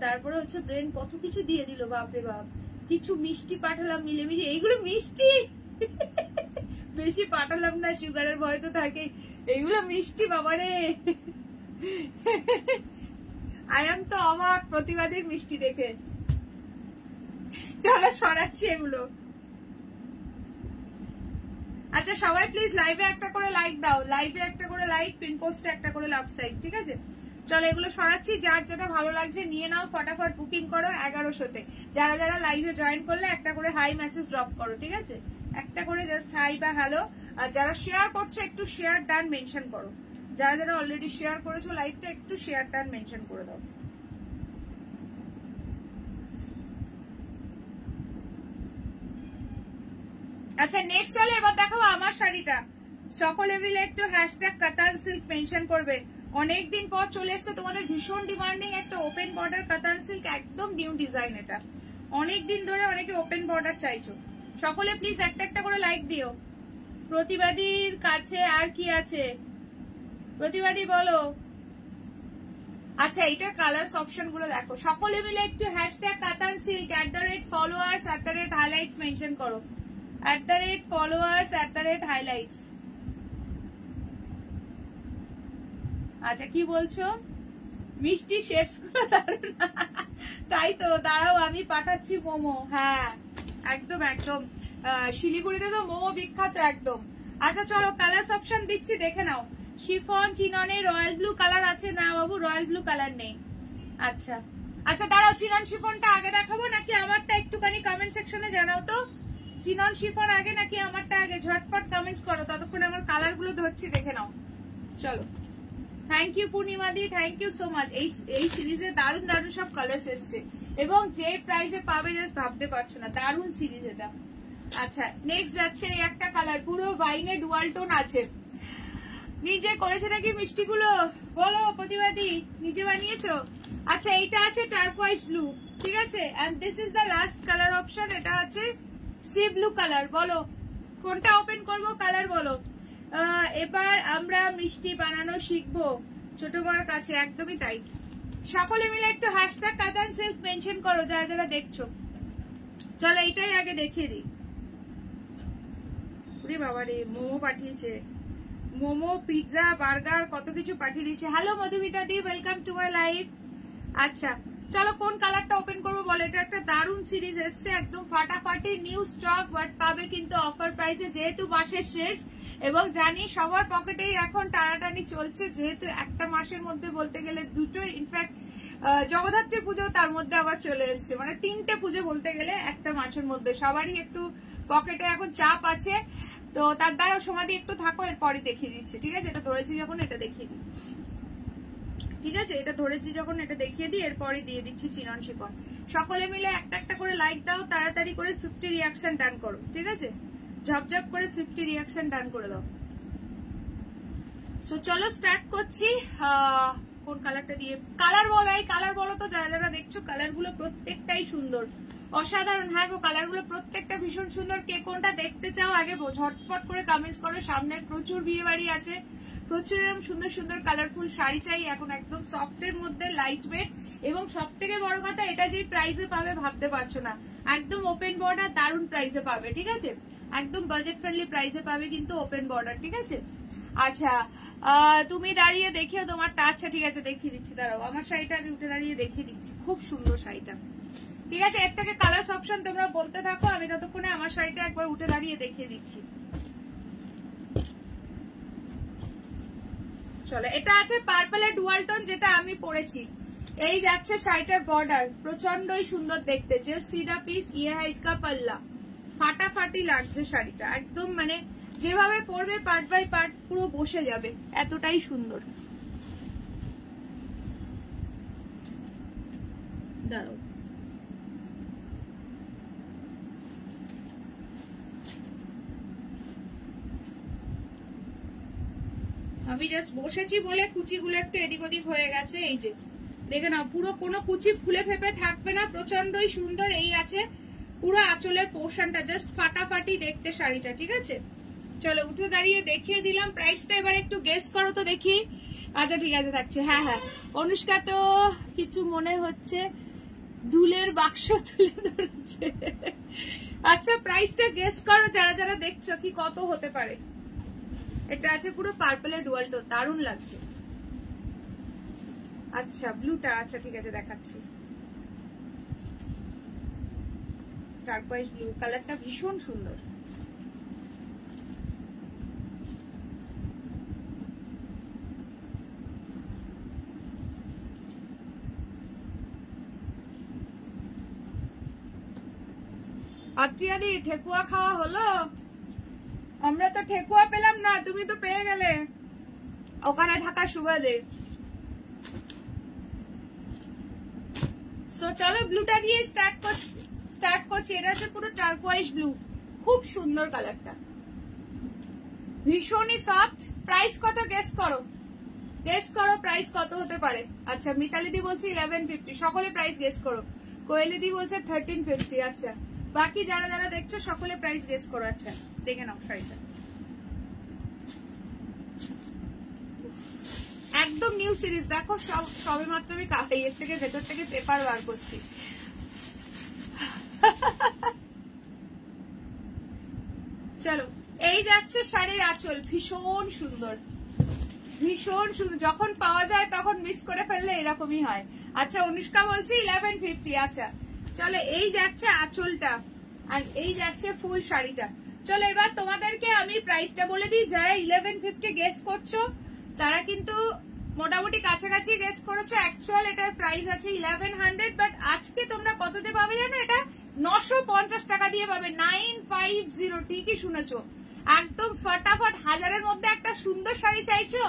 তারপরে হচ্ছে ব্রেন, কত কিছু দিয়ে দিল, বাপরে বাপ। কিছু মিষ্টি পাঠালাম মিলেমিশে, এইগুলো মিষ্টি বেশি পাঠালাম না, সুগারের ভয় তো থাকে। এইগুলো মিষ্টি বাবারে আই এম তো অবাক প্রতিবাদীর মিষ্টি দেখে। চলো সরাচ্ছি এগুলো। আচ্ছা সবাই প্লিজ লাইভে একটা করে লাইক দাও, লাইভে একটা করে লাইক, পিন পোস্টে একটা করে লাভ সাইড, ঠিক আছে? চলো এগুলো সরাচ্ছি, যার যেটা ভালো লাগছে নিয়ে নাও, ফটাফট বুকিং করো 1100-তে। যারা যারা লাইভে জয়েন করলে একটা করে হাই মেসেজ ড্রপ করো, ঠিক আছে? একটা করে জাস্ট হাই বা হ্যালো। আর যারা শেয়ার করছো একটু শেয়ার ডান মেনশন করো, যারা যারা অলরেডি শেয়ার করেছো লাইভটা একটু শেয়ার ডান মেনশন করে দাও। আচ্ছা নেক্সট চলে, এবার দেখাবো আমার শাড়িটা। সকলে মিলে একটু হ্যাশট্যাগ কাতান সিল্ক মেনশন করবে। অনেকদিন পর চলে এসছে তোমাদের ভীষণ ডিমান্ডিং একটা ওপেন বর্ডার কাতান সিল্ক, একদম নিউ ডিজাইন। এটা অনেকদিন ধরে অনেকে ওপেন বর্ডার চাইছো। সকলে প্লিজ একটা একটা করে লাইক দিও। প্রতিবাদীর কাছে আর কি আছে? প্রতিবাদী বলো। আচ্ছা এইটার কালার অপশন গুলো দেখো। সকলে মিলে একটু হ্যাশট্যাগ কাতান সিল্ক @followers @highlights মেনশন করো, @followers @highlights। আচ্ছা কি বলছো? মিষ্টি শেপস গুলো দারুন, তাই তো, দাঁড়াও আমি পাঠাচ্ছি মোমো। হ্যাঁ একদম একদম, শিলিগুড়িতে তো মোমো বিখ্যাত একদম। আচ্ছা চলো কালার অপশন দিচ্ছি, দেখে নাও। শিফন চিননে রয়্যাল ব্লু কালার আছে না বাবু? রয়্যাল ব্লু কালার নেই। আচ্ছা আচ্ছা দাঁড়াও, চিনন শিফনটা আগে দেখাবো নাকি আমারটা? একটুখানি কমেন্ট সেকশনে জানাও তো, চিনন শিফন আগে নাকি আমারটা আগে? ঝটপট কমেন্টস করো, ততক্ষণ আমার কালার গুলো ধরছি, দেখে নাও। চলো thank you Purnima di, thank you so much. এই সিরিজে দারুন দারুন সব কালার্স এসছে এবং যে প্রাইসে পাবে জাস্ট ভাবতে পারছো না, দারুন সিরিজ এটা। আচ্ছা নেক্সট যাচ্ছে এই একটা কালার, পুরো ওয়াইনে ডুয়াল টোন আছে। নিজে করেছে নাকি মিষ্টিগুলো? বলো প্রতিবাদী, নিজে বানিয়েছো? আচ্ছা এইটা আছে টার্কোয়াইজ ব্লু, ঠিক আছে? And this is the last colour option, এটা আছে সি ব্লু কালার। বলো কোনটা ওপেন করবো, কালার বলো। এবার আমরা মিষ্টি বানানো শিখবো ছোট বড় কাছে, একদমই তাই। সকলে মিলে একটু হ্যাশট্যাগ কাতান সিল্ক মেনশন করো যারা যারা দেখছো। চলো এইটাই আগে দেখিয়ে দিই। বাবা রে, মোমো পাঠিয়েছে, মোমো, পিৎজা, বার্গার, কত কিছু পাঠিয়ে দিচ্ছে। Hello Madhumita the, welcome to my live. আচ্ছা চলো কোন কালারটা ওপেন করবো বলো। এটা একটা দারুণ সিরিজ এসছে, একদম ফাটাফাটি নিউ স্টক, বাট পাবে কিন্তু অফার প্রাইসে, যেহেতু মাসের শেষ এবং জানি সবার পকেটেই এখন টানাটানি চলছে, যেহেতু একটা মাসের মধ্যে বলতে গেলে দুটো, ইনফ্যাক্ট জগদ্ধাত্রী পুজো তার মধ্যে আবার চলে এসছে, মানে 3টে পুজো বলতে গেলে একটা মাসের মধ্যে। সবারই একটু পকেটে এখন চাপ আছে, তো তার দ্বারা সমাধি একটু থাকো, এরপরে দেখিয়ে দিচ্ছে, ঠিক আছে? এটা ধরেছি যখন এটা দেখিয়ে দিই, ঠিক আছে? এটা ধরেছি যখন এটা দেখিয়ে দিই, এরপরে দিয়ে দিচ্ছি চিনন শিফন। সকলে মিলে একটা একটা করে লাইক দাও, তাড়াতাড়ি করে 50 রিয়াকশন ডান করো, ঠিক আছে? ঝপঝপ করে 50 রিয়াকশন ডান করে দাও। সো চলো স্টার্ট করছি। কোন কালারটা দিয়ে কালার বলো, এই কালার বলো তো যারা যারা দেখছো। কালার গুলো প্রত্যেকটাই সুন্দর, অসাধারণ। হ্যাঁ গো কালার গুলো প্রত্যেকটা ভীষণ সুন্দর। কে কোনটা দেখতে চাও আগে ঝটপট করে কমেন্টস করো। সামনে প্রচুর বিয়ে বাড়ি আছে, প্রচুর এরকম সুন্দর সুন্দর কালারফুল শাড়ি চাই এখন, একদম সফটের মধ্যে, লাইট ওয়েট, এবং সব থেকে বড় কথা এটা যে প্রাইসে পাবে ভাবতে পারছো না। একদম ওপেন বর্ডার দারুণ প্রাইসে পাবে, ঠিক আছে? একদম বাজেট ফ্রেন্ডলি প্রাইসে পাবে কিন্তু ওপেন বর্ডার, ঠিক আছে? আচ্ছা তুমি দাঁড়িয়ে দেখিও তোমারটা। আচ্ছা ঠিক আছে দেখিয়ে দিচ্ছি, দাঁড়াও আমার শাড়িটা আমি উঠে দাঁড়িয়ে দেখিয়ে দিচ্ছি। খুব সুন্দর শাড়িটা, ঠিক আছে? এর থেকে কালার অপশন তোমরা বলতে থাকো, আমি ততক্ষণে আমার শাড়িটা একবার উঠে দাঁড়িয়ে দেখিয়ে দিচ্ছি। চলো এটা আছে পার্পলের ডুয়াল টোন, যেটা আমি পরেছি। এই যাচ্ছে শাড়িটার বর্ডার, প্রচন্ডই সুন্দর দেখতে। যে সিধা পিস, ইয়ে হ্যাঁ ইসকা পাল্লা, ফাটাফাটি লাগছে শাড়িটা একদম, মানে যেভাবে পরবে পার্ট বাই পার্ট পুরো বসে যাবে, এতটাই সুন্দর। দাঁড়াও আমি জাস্ট বসেছি বলে কুচিগুলো একটু এদিক ওদিক হয়ে গেছে। এই যে দেখে নাও, পুরো কোনো কুচি ফুলে ফেপে থাকবে না, প্রচন্ডই সুন্দর। এই আছে পুরো আঁচলের পোর্শনটা, জাস্ট ফাটাফাটি দেখতে শাড়িটা, ঠিক আছে। চলো উঠে দাঁড়িয়ে দেখিয়ে দিলাম প্রাইসটা, এবার একটু গেস করো তো দেখি। আচ্ছা ঠিক আছে থাকছে। হ্যাঁ হ্যাঁ অনুষ্কা তো কিছু মনে হচ্ছে দুলের বাক্স তুলে ধরেছে। আচ্ছা প্রাইসটা গেস করো যারা যারা দেখছো, কি কত হতে পারে। এটা আছে পুরো পার্পলের ডুয়াল টোন, দারুণ লাগছে। আচ্ছা ব্লুটা, আচ্ছা ঠিক আছে দেখাচ্ছি। টারকোয়েজ ব্লু কালারটা ভীষণ সুন্দর। আত্রিয়াদি ঠেকুয়া খাওয়া হলো? আমরা তো ঠেকুয়া পেলাম না, তুমি তো পেয়ে গেলে ওখানে ঢাকার সুবাদে। সো চলো ব্লুটা দিয়ে স্টার্ট করছি। এটা হচ্ছে পুরো টারকোয়েজ ব্লু, খুব সুন্দর কালারটা, ভীষণই সফট। প্রাইস কত গেস করো, গেস করো প্রাইস কত হতে পারে। আচ্ছা মিতালি দি বলছে 1150, সকলে প্রাইস গেস করো। কোয়েলি দি বলছে 1350। আচ্ছা বাকি যারা যারা দেখছো সকলে প্রাইস গেস করো। আচ্ছা দেখে নাও শাড়িটা, একদম নিউ সিরিজ। দেখো সবে মাত্র আমি এর থেকে ভেতর থেকে পেপার বার করছি। চলো এই যাচ্ছে শাড়ির আঁচল, ভীষণ সুন্দর, ভীষণ সুন্দর। যখন পাওয়া যায় তখন মিস করে ফেললে এরকমই হয়। আচ্ছা অনুষ্কা বলছি 1150। আচ্ছা চলো এই যাচ্ছে আঁচলটা, আর এই যাচ্ছে ফুল শাড়িটা। চলো এবার তোমাদেরকে আমি প্রাইসটা বলে দিই। যারা 1150 গেস করছো তারা কিন্তু মোটামুটি কাছাকাছি গেস করেছো। অ্যাকচুয়াল এটার প্রাইস আছে 1100, বাট আজকে তোমরা কততে পাবে জানো? এটা 950 টাকা দিয়ে পাবে, 950। ঠিকই শুনেছো, একদম ফটাফট। হাজারের মধ্যে একটা সুন্দর শাড়ি চাইছো,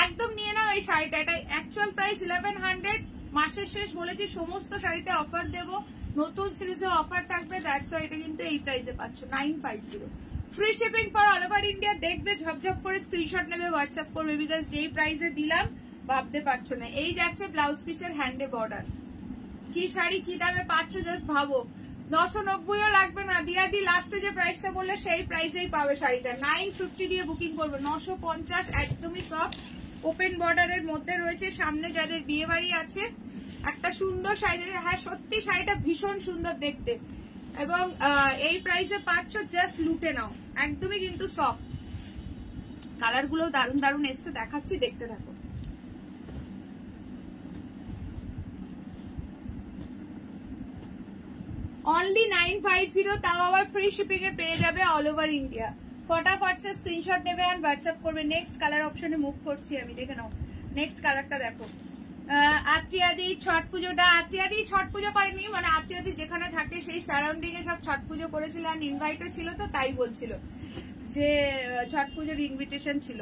একদম নিয়ে নাও এই শাড়িটা। এটা অ্যাকচুয়াল প্রাইস 1100। মাসের শেষ বলেছি সমস্ত শাড়িতে অফার দেবো, নতুন সিরিজে অফার থাকবে, দ্যাটস ওয়াই এটা কিন্তু এই প্রাইসে পাচ্ছ 950। Free shipping for all over India. দেখবে ঝপঝপ করে স্ক্রিনশট নেবে, হোয়াটসঅ্যাপ করবে, বিকজ যেই প্রাইসে দিলাম ভাবতে পারছো না। এই যাচ্ছে ব্লাউজ পিসের হ্যান্ডে বর্ডার, কি শাড়ি কি দামে পাচ্ছ জাস্ট ভাবো। 990ও লাগবে না, দিয়া দি লাস্টে যে প্রাইসটা বললে সেই প্রাইসেই পাবে শাড়িটা। 950 দিয়ে বুকিং করবে, 950। একদমই সফট, ওপেন বর্ডারের মধ্যে রয়েছে। সামনে যাদের বিয়ে বাড়ি আছে একটা সুন্দর শাড়ি। হ্যাঁ সত্যি শাড়িটা ভীষণ সুন্দর দেখতে, এবং এই প্রাইসে পাচ্ছ, জাস্ট লুটে নাও। একদমই কিন্তু সফট, কালার গুলো দারুণ দারুণ এসছে, দেখাচ্ছি দেখতে থাকো। অনলি 950, তাও আবার ফ্রি শিপিং এ পেয়ে যাবে অল ওভার ইন্ডিয়া। ফটাফট সে স্ক্রিনশট নেবে আর হোয়াটসঅ্যাপ করবে। নেক্সট কালার অপশনে মুভ করছি আমি, দেখে নাও নেক্সট কালারটা দেখো। আত্রিয়াদি ছট পুজোটা, আত্রিয়াদি ছট পুজো করেনি, মানে আত্রিয়াদি যেখানে থাকে সেই সারাউন্ডিং এ সব ছট পুজো করেছিল, আর ইনভাইটও ছিল, তো তাই বলছিল যে ছট পুজোর ইনভিটেশন ছিল।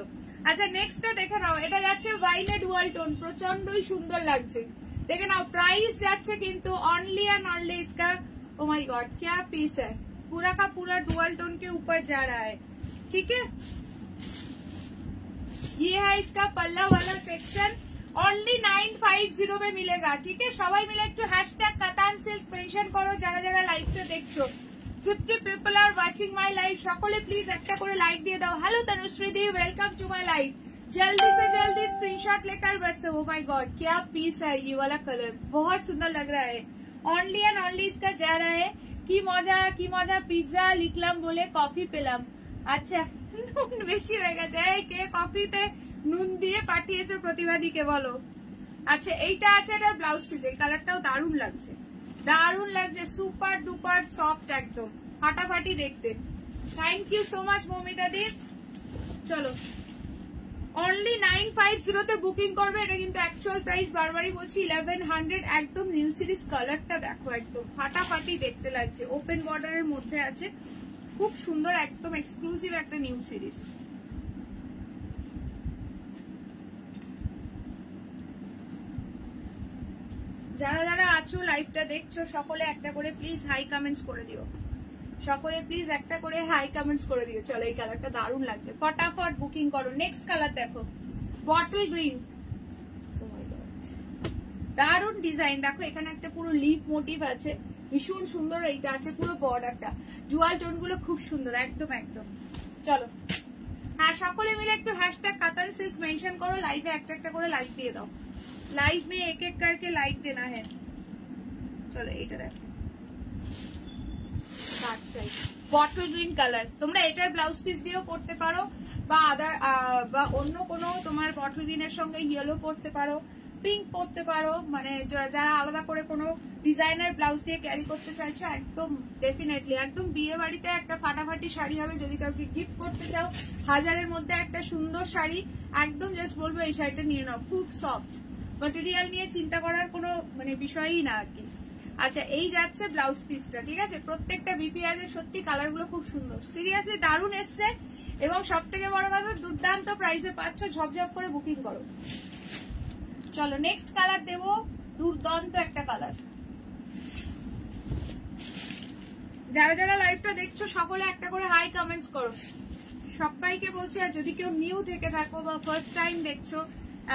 আচ্ছা নেক্সটটা দেখে নাও, এটা যাচ্ছে ভাইলেট ডুয়াল টোন, প্রচন্ডই সুন্দর লাগছে। দেখে নাও প্রাইস যাচ্ছে কিন্তু অনলি एंड ऑनली इसका, ओ माय गॉड क्या पीस है, पूरा का पूरा डुअल टोन के ऊपर जा रहा है। ठीक है, ये है इसका पल्ला वाला सेक्शन, অনলি 950 में मिलेगा। ठीक है, সবাই মিলে একটু হ্যাশট্যাগ কাতান সিল্ক মেনশন করো যারা যারা লাইভটা দেখছো। 50 people are watching my live, সকলে প্লিজ একটা করে লাইক দিয়ে দাও। Hello Tanushree di, welcome to my live. जल्दी से जल्दी स्क्रीनशॉट लेकर बस। ओ माय गॉड क्या पीस है, ये वाला कलर बहुत सुंदर लग रहा है। অনলি एंड ऑनली इसका जा रहा है। কি মজা পিৎজা লিখলাম বলে কফি পেলাম। আচ্ছা নুন বেশি হয়ে গেছে, এই কে কফিতে নুন দিয়ে পাঠিয়েছো প্রতিবাদীকে বলো। আচ্ছা এইটা আছে, এটা ব্লাউজ পিস, এই কালারটাও দারুণ লাগছে, দারুণ লাগছে, সুপার ডুপার সফট, একদম ফাটাফাটি দেখতে। Thank you so much Moumita di. চলো অনলি 950 তে বুকিং করবে। এটা কিন্তু অ্যাকচুয়াল প্রাইস বারবারই বলছি 1100। একদম নিউ সিরিজ, কালারটা দেখো একদম ফাটাফাটি দেখতে লাগছে, ওপেন বর্ডারের মধ্যে আছে, খুব সুন্দর, একদম এক্সক্লুসিভ একটা নিউ সিরিজ। যারা যারা আছো লাইভটা দেখছো সকলে একটা করে প্লিজ হাই কমেন্টস করে দিও, সকলে প্লিজ একটা করে হাই কমেন্টস করে দিও। চলো এই কালারটা দারুণ লাগছে, ফটাফট বুকিং করো। নেক্সট কালার দেখো, বটল গ্রিন, দারুন ডিজাইন। দেখো এখানে একটা পুরো লিফ মোটিভ আছে, ভীষণ সুন্দর। এইটা আছে পুরো বর্ডারটা, ডুয়াল টোন গুলো খুব সুন্দর, একদম একদম। চলো হ্যাঁ, সকলে মিলে একটু হ্যাশট্যাগ কাতান সিল্ক মেনশন করো, লাইভে একটা একটা করে লাইক দিয়ে দাও। लाइव में एक एक करके लाइक देना है। चलो এইটা দেখো, বটল গ্রিন কালার। তোমরা এটার ব্লাউজ পিস দিয়েও করতে পারো, বা আদার বা অন্য কোনো তোমার বটল গ্রিনের সঙ্গে ইয়েলো করতে পারো, পিঙ্ক করতে পারো, মানে যারা আলাদা করে কোনো ডিজাইনার ব্লাউজ দিয়ে ক্যারি করতে চাইছো, একদম ডেফিনেটলি একদম বিয়ে বাড়িতে একটা ফাটাফাটি শাড়ি হবে। যদি কাউকে গিফট করতে চাও, 1000-এর মধ্যে একটা সুন্দর শাড়ি, একদম জাস্ট বলবো এই শাড়িটা নিয়ে নাও, খুব সফট ম্যাটেরিয়াল নিয়ে চিন্তা করার কোনো মানে বিষয়ই না আর কি। আচ্ছা এই যাচ্ছে ব্লাউজ পিসটা, ঠিক আছে। প্রত্যেকটা বিপিআর সত্যি কালার গুলো খুব সুন্দর, সিরিয়াসলি দারুণ এসছে, এবং সব থেকে বড় কথা দুর্দান্ত প্রাইসে পাচ্ছ, ঝপঝপ করে বুকিং করো। চলো নেক্সট কালার দেবো, দুর্দান্ত একটা কালার। যারা যারা লাইভটা দেখছো সকলে একটা করে হাই কমেন্টস করো, সবাইকে বলছি। আর যদি কেউ নিউ থেকে থাকো বা ফার্স্ট টাইম দেখছো,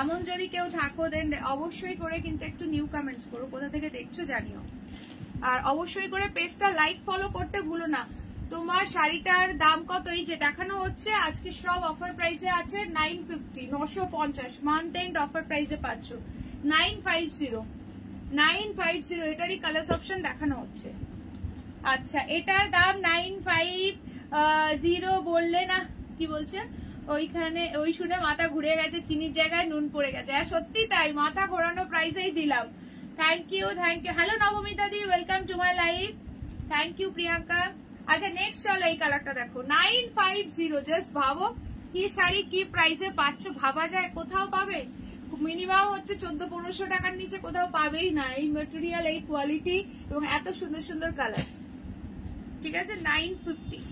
এমন যদি কেউ থাকো, দেন অবশ্যই করে কিন্তু একটু নিউ কমেন্টস করো, কোথা থেকে দেখছো জানিও। আর অবশ্যই করে পেজটা লাইক ফলো করতে ভুলো না। তোমার শাড়িটার দাম কত? এই যে দেখানো হচ্ছে, আজকে সব অফার প্রাইসে আছে 950, 950 মান্থ এন্ড অফার প্রাইসে পাচ্ছ 950, এটারই কালার অপশন দেখানো হচ্ছে। আচ্ছা এটার দাম 950 বললে না, কি বলছে ওইখানে, ওই শুনে মাথা ঘুরে গেছে, চিনির জায়গায় নুন পড়ে গেছে। আর সত্যি তাই, মাথা ঘোরানো প্রাইসেই দিলাম। Thank you, thank you. Hello Nabamita di, welcome to my live. Thank you Priyanka. আচ্ছা নেক্সট চলো এই কালারটা দেখো, 950। জাস্ট ভাবো কি শাড়ি কি প্রাইসে পাচ্ছ, ভাবা যায় কোথাও পাবে? মিনিমাম হচ্ছে 1400-1500 টাকার নিচে কোথাও পাবেই না এই মেটেরিয়াল, এই কোয়ালিটি এবং এত সুন্দর সুন্দর কালার, ঠিক আছে। 950।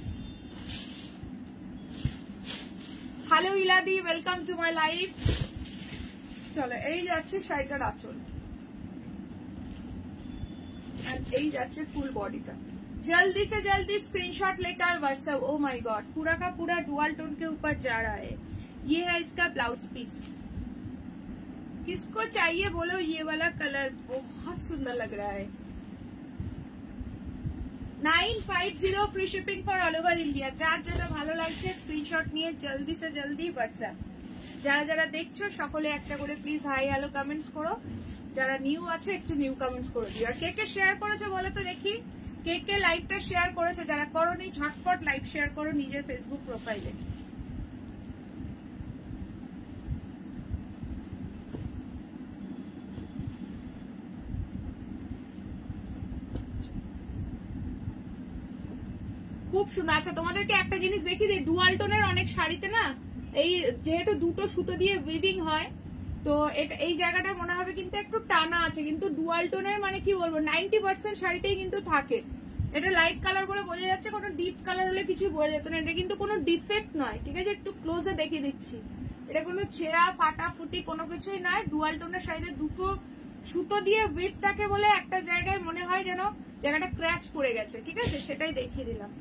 হ্যালো ইলাদি, ওয়েলকাম টু মাই লাইভ। চলো এই যাচ্ছে শাড়িটার আঁচল, আর এই যাচ্ছে ফুল বডিটা। जल्दी से जल्दी स्क्रीनशॉट लेकर व्हाट्सएप। ओ माय गॉड, पूरा का पूरा डुअल टोन के ऊपर जा रहा है। ये है इसका ब्लाउज पीस। किसको चाहिए बोलो, ये वाला कलर बहुत सुंदर लग रहा है। 950 free shipping for all over India. যার যেটা ভালো লাগছে স্ক্রিনশট নিয়ে জলদি সে জলদি হোয়াটসঅ্যাপ। যারা যারা দেখছো সকলে একটা করে প্লিজ হাই হ্যালো কমেন্টস করো, যারা নিউ আছে একটু নিউ কমেন্টস করে দিও। আর কে কে শেয়ার করেছো বলো তো দেখি, কে কে লাইভটা শেয়ার করেছো? যারা করোনি ঝটপট লাইভ শেয়ার করো নিজের ফেসবুক প্রোফাইলে। খুব সুন্দর। আচ্ছা তোমাদেরকে একটা জিনিস দেখিয়ে দিই, ডুয়াল টোনের অনেক শাড়িতে না এই যেহেতু দুটো সুতো দিয়ে উইভিং হয়, তো এটা এই জায়গাটা মনে হবে কিন্তু একটু টানা আছে, কিন্তু ডুয়াল টোনের মানে কি বলবো 90% শাড়িতেই কিন্তু থাকে। এটা লাইট কালার বলে বোঝা যাচ্ছে, কোনো ডিপ কালার হলে কিছু বোঝা যেত না। এটা কিন্তু কোনো ডিফেক্ট নয়, ঠিক আছে। একটু ক্লোজে দেখিয়ে দিচ্ছি, এটা কোনো ছেঁড়া ফাটা ফুটি কোনো কিছুই নয়। ডুয়াল টোনের শাড়িতে দুটো সুতো দিয়ে উইভ থাকে বলে একটা জায়গায় মনে হয় যেন জায়গাটা ক্র্যাচ পড়ে গেছে, ঠিক আছে, সেটাই দেখিয়ে দিলাম।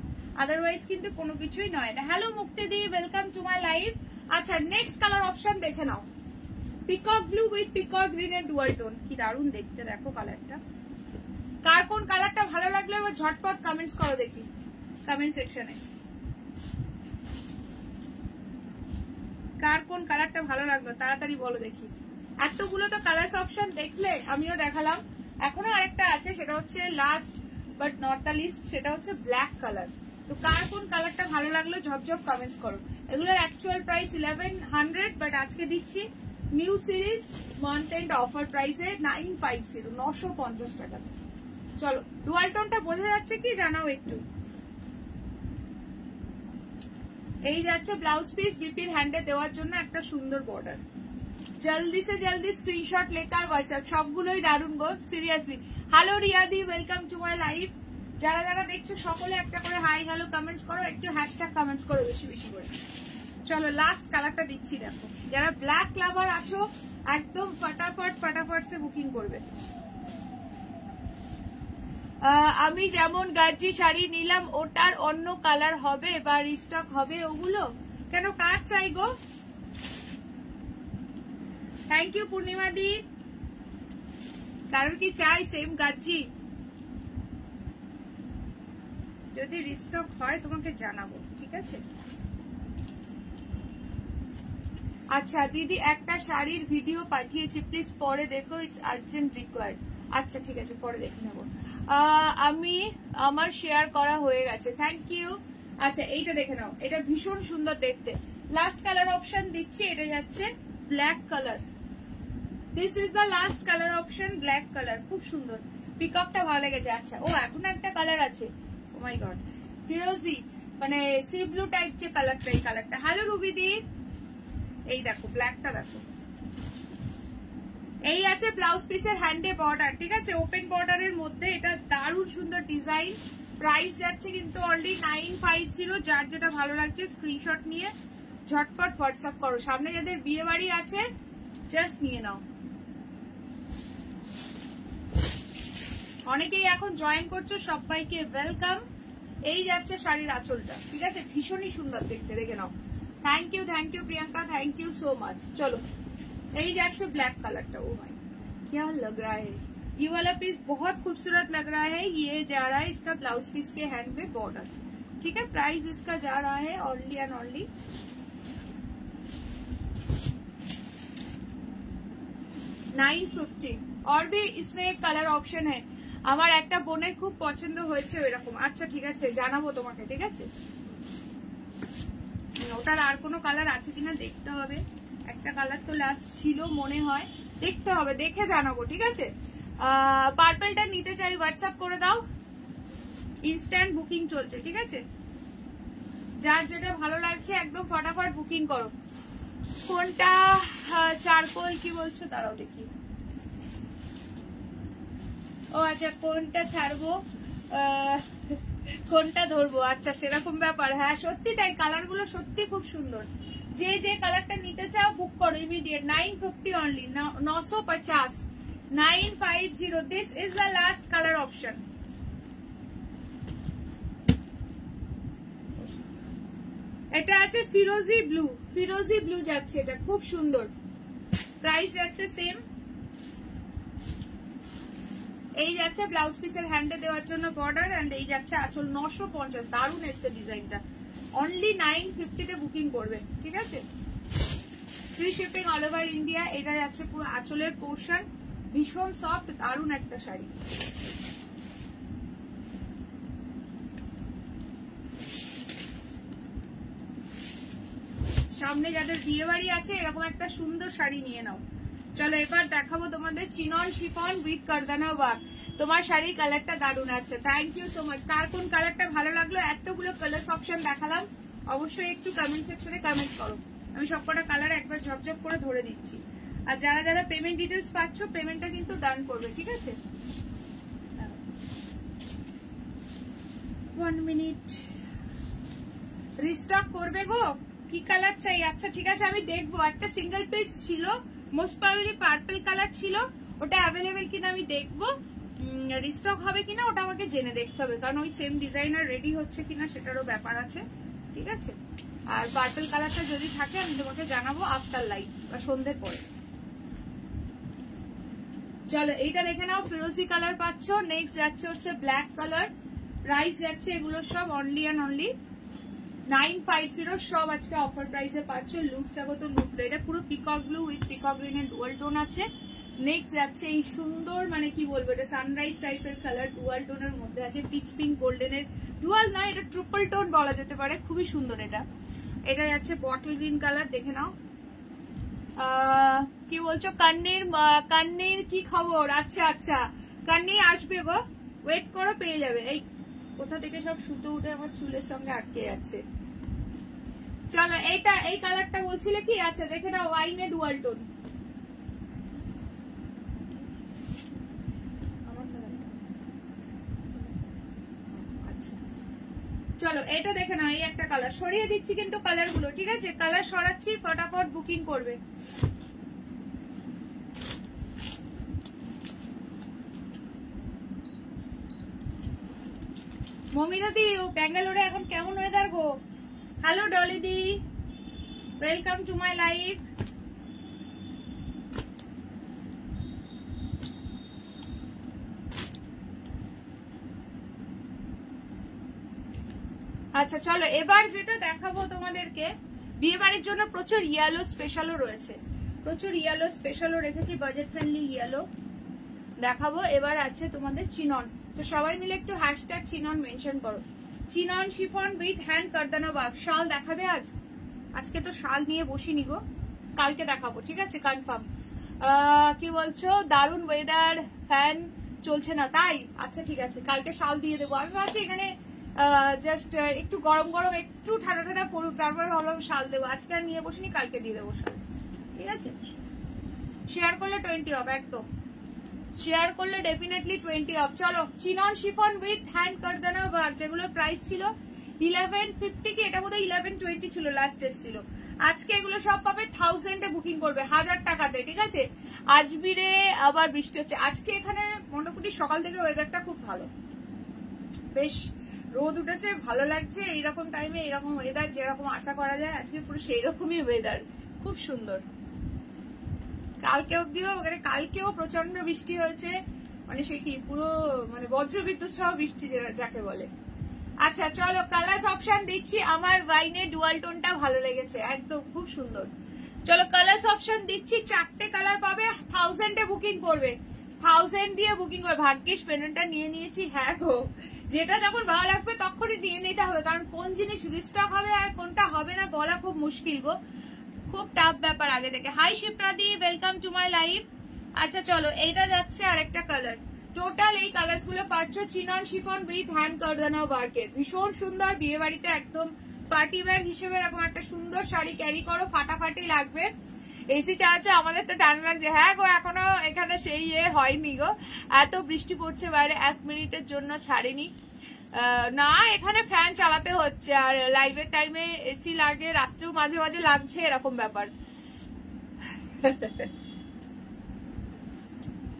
আদারওয়াইজ কিন্তু কোনো কিছুই নয়। হ্যালো মুক্তি দি, ওয়েলকাম টু মাই লাইভ। আচ্ছা নেক্সট কালার অপশন দেখে নাও, peacock blue with peacock green এর ডুয়াল টোন। কি দারুণ দেখতে, দেখো কালারটা। কার কোন কালারটা ভালো লাগলো এবার ঝটপট কমেন্টস করো দেখি কমেন্ট সেকশনে। কার কোন কালারটা ভালো লাগলো তাড়াতাড়ি বলো দেখি। এতগুলো তো কালার্স অপশন দেখলে, আমিও দেখালাম। এখনো আরেকটা আছে, সেটা হচ্ছে last but not the least, সেটা হচ্ছে ব্ল্যাক কালার। তো কার কোন কালারটা ভালো লাগলো ঝপঝপ কমেন্টস করো। এগুলোর অ্যাকচুয়াল প্রাইস 1100, বাট আজকে দিচ্ছি new series month end offer প্রাইসে 950, 950 টাকা। চলো ডুয়াল টোনটা বোঝা যাচ্ছে কি জানাও একটু। এই যাচ্ছে ব্লাউজ পিস, বিপির হ্যান্ডে দেওয়ার জন্য একটা সুন্দর বর্ডার। জলদি সে জলদি স্ক্রিনশট লেকার হোয়াটসঅ্যাপ, সবগুলোই দারুণ গো সিরিয়াসলি। হ্যালো রিয়াদি, ওয়েলকাম টু মাই লাইভ। যারা যারা দেখছো সকলে একটা করে হাই হ্যালো কমেন্টস করো, একটু হ্যাশট্যাগ কমেন্টস করো বেশি বেশি করে। চলো লাস্ট কালারটা দিচ্ছি, দেখো যারা ব্ল্যাক লাভার আছো একদম ফটাফট ফটাফট সে বুকিং করবে। আমি যেমন গাজি শাড়ি নিলাম ওটার অন্য কালার হবে বা রিস্টক হবে ওগুলো? কেন কার চাই গো? থ্যাংক ইউ পূর্ণিমা দি। কারণ কি চাই সেম গাজি, যদি রিস্টক হয় তোমাকে জানাবো, ঠিক আছে? আচ্ছা দিদি একটা শাড়ির ভিডিও পাঠিয়েছি, প্লিজ পরে দেখো, ইটস আর্জেন্ট রিকোয়ার্ড। আচ্ছা ঠিক আছে, পরে দেখে নেবো। আমি আমার শেয়ার করা হয়ে গেছে, থ্যাংক ইউ। আচ্ছা এইটা দেখে নাও, এটা ভীষণ সুন্দর দেখতে। লাস্ট কালার অপশন দিচ্ছি, এটা যাচ্ছে black colour. This is the last colour option, black colour, খুব সুন্দর। পিককটা ভালো লেগেছে। আচ্ছা ও এখন একটা কালার আছে, ও মাই গড, ফিরোজি মানে সি ব্লু টাইপ যে কালারটা, এই কালারটা। হ্যালো রুবিদি, এই দেখো ব্ল্যাকটা দেখো। এই আছে ব্লাউজ পিসের হ্যান্ডে বর্ডার, ঠিক আছে, ওপেন বর্ডারের মধ্যে। এটা দারুণ সুন্দর ডিজাইন। প্রাইস যাচ্ছে কিন্তু অনলি 950। যার যেটা ভালো লাগছে স্ক্রিনশট নিয়ে ঝটপট হোয়াটসঅ্যাপ করো। সামনে যাদের বিয়ে বাড়ি আছে জাস্ট নিয়ে নাও। অনেকেই এখন জয়েন করছো, সবাইকে ওয়েলকাম। এই যাচ্ছে শাড়ির আঁচলটা, ঠিক আছে, ভীষণই সুন্দর দেখতে, দেখে নাও। Thank you Priyanka, thank you so much. चलो यही जाके ब्लैक कलर टा, ओ भाई क्या लग रहा है, ये वाला पीस बहुत खूबसूरत लग रहा है। ये जा रहा है इसका ब्लाउज पीस के हैंड पे बॉर्डर, ठीक है। प्राइस इसका जा रहा है ओनली एंड ओनली 950। और भी इसमें एक कलर ऑप्शन है, আমার একটা বোনের খুব পছন্দ হয়েছে এরকম। আচ্ছা ঠিক আছে, জানাবো তোমাকে, ঠিক আছে। ওটার আর কোনো কালার আছে কিনা দেখতে হবে, একটা কালার তো লাস্ট ছিল মনে হয়, দেখতে হবে, দেখে জানাবো, ঠিক আছে। পার্পলটা নিতে চাই হোয়াটসঅ্যাপ করে দাও, ইনস্ট্যান্ট বুকিং চলছে, ঠিক আছে। যার যেটা ভালো লাগছে একদম ফটাফট বুকিং করো। কোনটা চারকোল কি বলছো, দাঁড়াও দেখি। ও আচ্ছা, কোনটা ছাড়বো কোনটা ধরবো, আচ্ছা সেরকম ব্যাপার। হ্যাঁ সত্যি তাই, কালার গুলো সত্যি খুব সুন্দর। যে যে কালারটা নিতে চাও বুক করো immediate. 950 only, 950, 950। This is the last colour option. এটা আছে ফিরোজি ব্লু, ফিরোজি ব্লু যাচ্ছে, এটা খুব সুন্দর। প্রাইস যাচ্ছে সেম। এই যাচ্ছে ব্লাউজ পিসের হ্যান্ডে দেওয়ার জন্য বর্ডার, এন্ড এই যাচ্ছে আঁচল 950। দারুণ এসছে ডিজাইনটা, অনলি 950 তে বুকিং করবে, ঠিক আছে। Free shipping all over India. এটা যাচ্ছে পুরো আঁচলের পোর্শন, ভীষণ সফট, দারুণ একটা শাড়ি। সামনে যাদের বিয়ে বাড়ি আছে এরকম একটা সুন্দর শাড়ি নিয়ে নাও। চলো এবার দেখাবো তোমাদের চিনন শিফন উইথ কারদানা ওয়ার্ক। তোমার শাড়ির কালারটা দারুণ আছে, থ্যাংক ইউ সো মাচ। কার কোন কালারটা ভালো লাগলো, এতগুলো কালার অপশন দেখালাম, অবশ্যই একটু কমেন্ট সেকশনে কমেন্ট করো। আমি সবকটা কালার একবার ঝপঝপ করে ধরে দিচ্ছি। আর যারা যারা পেমেন্ট ডিটেলস পাচ্ছ পেমেন্টটা কিন্তু ডান করবে, ঠিক আছে। 1 মিনিট, রিস্টক করবে গো, কি কালার চাই? আচ্ছা ঠিক আছে আমি দেখবো। একটা সিঙ্গেল পিস ছিল, মোস্ট প্রবাবলি পার্পল কালার ছিল, ওটা অ্যাভেলেবেল কিনা আমি দেখবো। রিস্টক হবে কিনা ওটা আমাকে জেনে দেখতে হবে, কারণ ওই সেম ডিজাইনার রেডি হচ্ছে কিনা সেটারও ব্যাপার আছে, ঠিক আছে। আর পার্পল কালারটা যদি থাকে আমি তোমাকে জানাবো আফটার লাইট বা সন্ধ্যের পরে। চলো এইটা দেখে নাও, ফিরোজি কালার পাচ্ছ। নেক্সট যাচ্ছে হচ্ছে ব্ল্যাক কালার। প্রাইস যাচ্ছে এগুলো সব অনলি অ্যান্ড অনলি 950। সব আজকে অফার প্রাইসে পাচ্ছ। লুকস যাবো তো লুক, এটা পুরো peacock blue with peacock green এর ডুয়াল টোন আছে। নেক্সট যাচ্ছে এই সুন্দর, মানে কি বলবো, এটা সানরাইজ টাইপের কালার, ডুয়াল টোনের মধ্যে আছে, পিচ পিঙ্ক গোল্ডেনের, ডুয়াল নয় এটা ট্রিপল টোন বলা যেতে পারে, খুবই সুন্দর এটা। এটা যাচ্ছে বটল গ্রিন কালার, দেখে নাও। কি বলছো কান্নির কি খবর? আচ্ছা আচ্ছা, কান্নি আসবে গো, ওয়েট করো, পেয়ে যাবে। এই কোথা থেকে সব সুতো উঠে আমার চুলের সঙ্গে আটকে যাচ্ছে। চলো এইটা, এই কালারটা বলছিলে কি? আচ্ছা দেখে নাও, ওয়াইনে ডুয়াল টোন। আচ্ছা চলো এটা দেখে নাও, এই একটা কালার সরিয়ে দিচ্ছি কিন্তু কালার গুলো, ঠিক আছে, কালার সরাচ্ছি, ফটাফট বুকিং করবে। মমিতাদি ও ব্যাঙ্গালোরে এখন কেমন ওয়েদার গো? হ্যালো ডলিদি, ওয়েলকাম টু মাই লাইফ। আচ্ছা চলো এবার যেটা দেখাবো তোমাদেরকে, বিয়ে বাড়ির জন্য প্রচুর ইয়েলো স্পেশালও রয়েছে, প্রচুর ইয়েলো স্পেশালও রেখেছি, বাজেট ফ্রেন্ডলি ইয়েলো দেখাবো। এবার আছে তোমাদের চিনন, তো সবাই মিলে একটু হ্যাশট্যাগ চিনন মেনশন করো। Chinon chiffon with hand kardana work. শাল দেখাবে আজ? আজকে তো শাল নিয়ে বসিনি গো, কালকে দেখাবো, ঠিক আছে কনফার্ম। কি বলছো, দারুণ ওয়েদার, ফ্যান চলছে না তাই? আচ্ছা ঠিক আছে, কালকে শাল দিয়ে দেবো। আমি ভাবছি এখানে জাস্ট একটু গরম গরম একটু ঠান্ডা ঠান্ডা পড়ুক, তারপরে ভাবলাম শাল দেবো। আজকে আর নিয়ে বসিনি, কালকে দিয়ে দেবো শাল, ঠিক আছে। শেয়ার করলে 20 অফ, একদম শেয়ার করলে ডেফিনেটলি 20 অফ। চলো chinon chiffon with hand kardana work, যেগুলোর প্রাইস ছিল 1150 কি, এটা বোধহয় 1120 ছিল লাস্ট এসেছিল। আজকে এগুলো সব পাবে 1000 এ বুকিং করবে, 1000 টাকাতে, ঠিক আছে। আজমিরে আবার বৃষ্টি হচ্ছে আজকে, এখানে মোটামুটি সকাল থেকে ওয়েদারটা খুব ভালো, বেশ রোদ উঠেছে, ভালো লাগছে। এইরকম টাইমে এরকম ওয়েদার যেরকম আশা করা যায়, আজকে পুরো সেই রকমই ওয়েদার, খুব সুন্দর। কালকে অব্দিও ওখানে কালকেও প্রচন্ড বৃষ্টি হয়েছে, মানে সে কি পুরো মানে বজ্রবিদ্যুৎ সহ বৃষ্টি যাকে বলে। আচ্ছা চলো কালার্স অপশন দিচ্ছি। আমার ওয়াইনে ডুয়াল টোনটা ভালো লেগেছে, একদম খুব সুন্দর। চলো কালার্স অপশন দিচ্ছি, 4টে কালার পাবে, 1000 এ বুকিং করবে, 1000 দিয়ে বুকিং করবে। ভাগ্যিস পেমেন্টটা নিয়ে নিয়েছি, হ্যাঁ গো, যেটা যখন ভালো লাগবে তখনই নিয়ে নিতে হবে, কারণ কোন জিনিস রিস্টক হবে আর কোনটা হবে না বলা খুব মুশকিল গো, খুব টাফ ব্যাপার আগে থেকে। হাই শিপ্রাদি, ওয়েলকাম টু মাই লাইভ। আচ্ছা চলো এইটা যাচ্ছে আরেকটা কালার। টোটাল এই কালার্স গুলো পাচ্ছ চিনন শিফন উইথ হ্যান্ড কারদানা ওয়ার্কের, ভীষণ সুন্দর। বিয়ে বাড়িতে একদম পার্টি ওয়্যার হিসেবে এরকম একটা সুন্দর শাড়ি ক্যারি করো, ফাটাফাটি লাগবে। এসি চালাচ্ছে, আমাদের তো টান লাগছে। হ্যাঁ গো, এখনো এখানে সেই হয়নি গো, এত বৃষ্টি পড়ছে বাইরে, 1 মিনিটের জন্য ছাড়েনি। না এখানে ফ্যান চালাতে হচ্ছে, আর লাইভের টাইমে এসি লাগে, রাত্রেও মাঝে মাঝে লাগছে, এরকম ব্যাপার।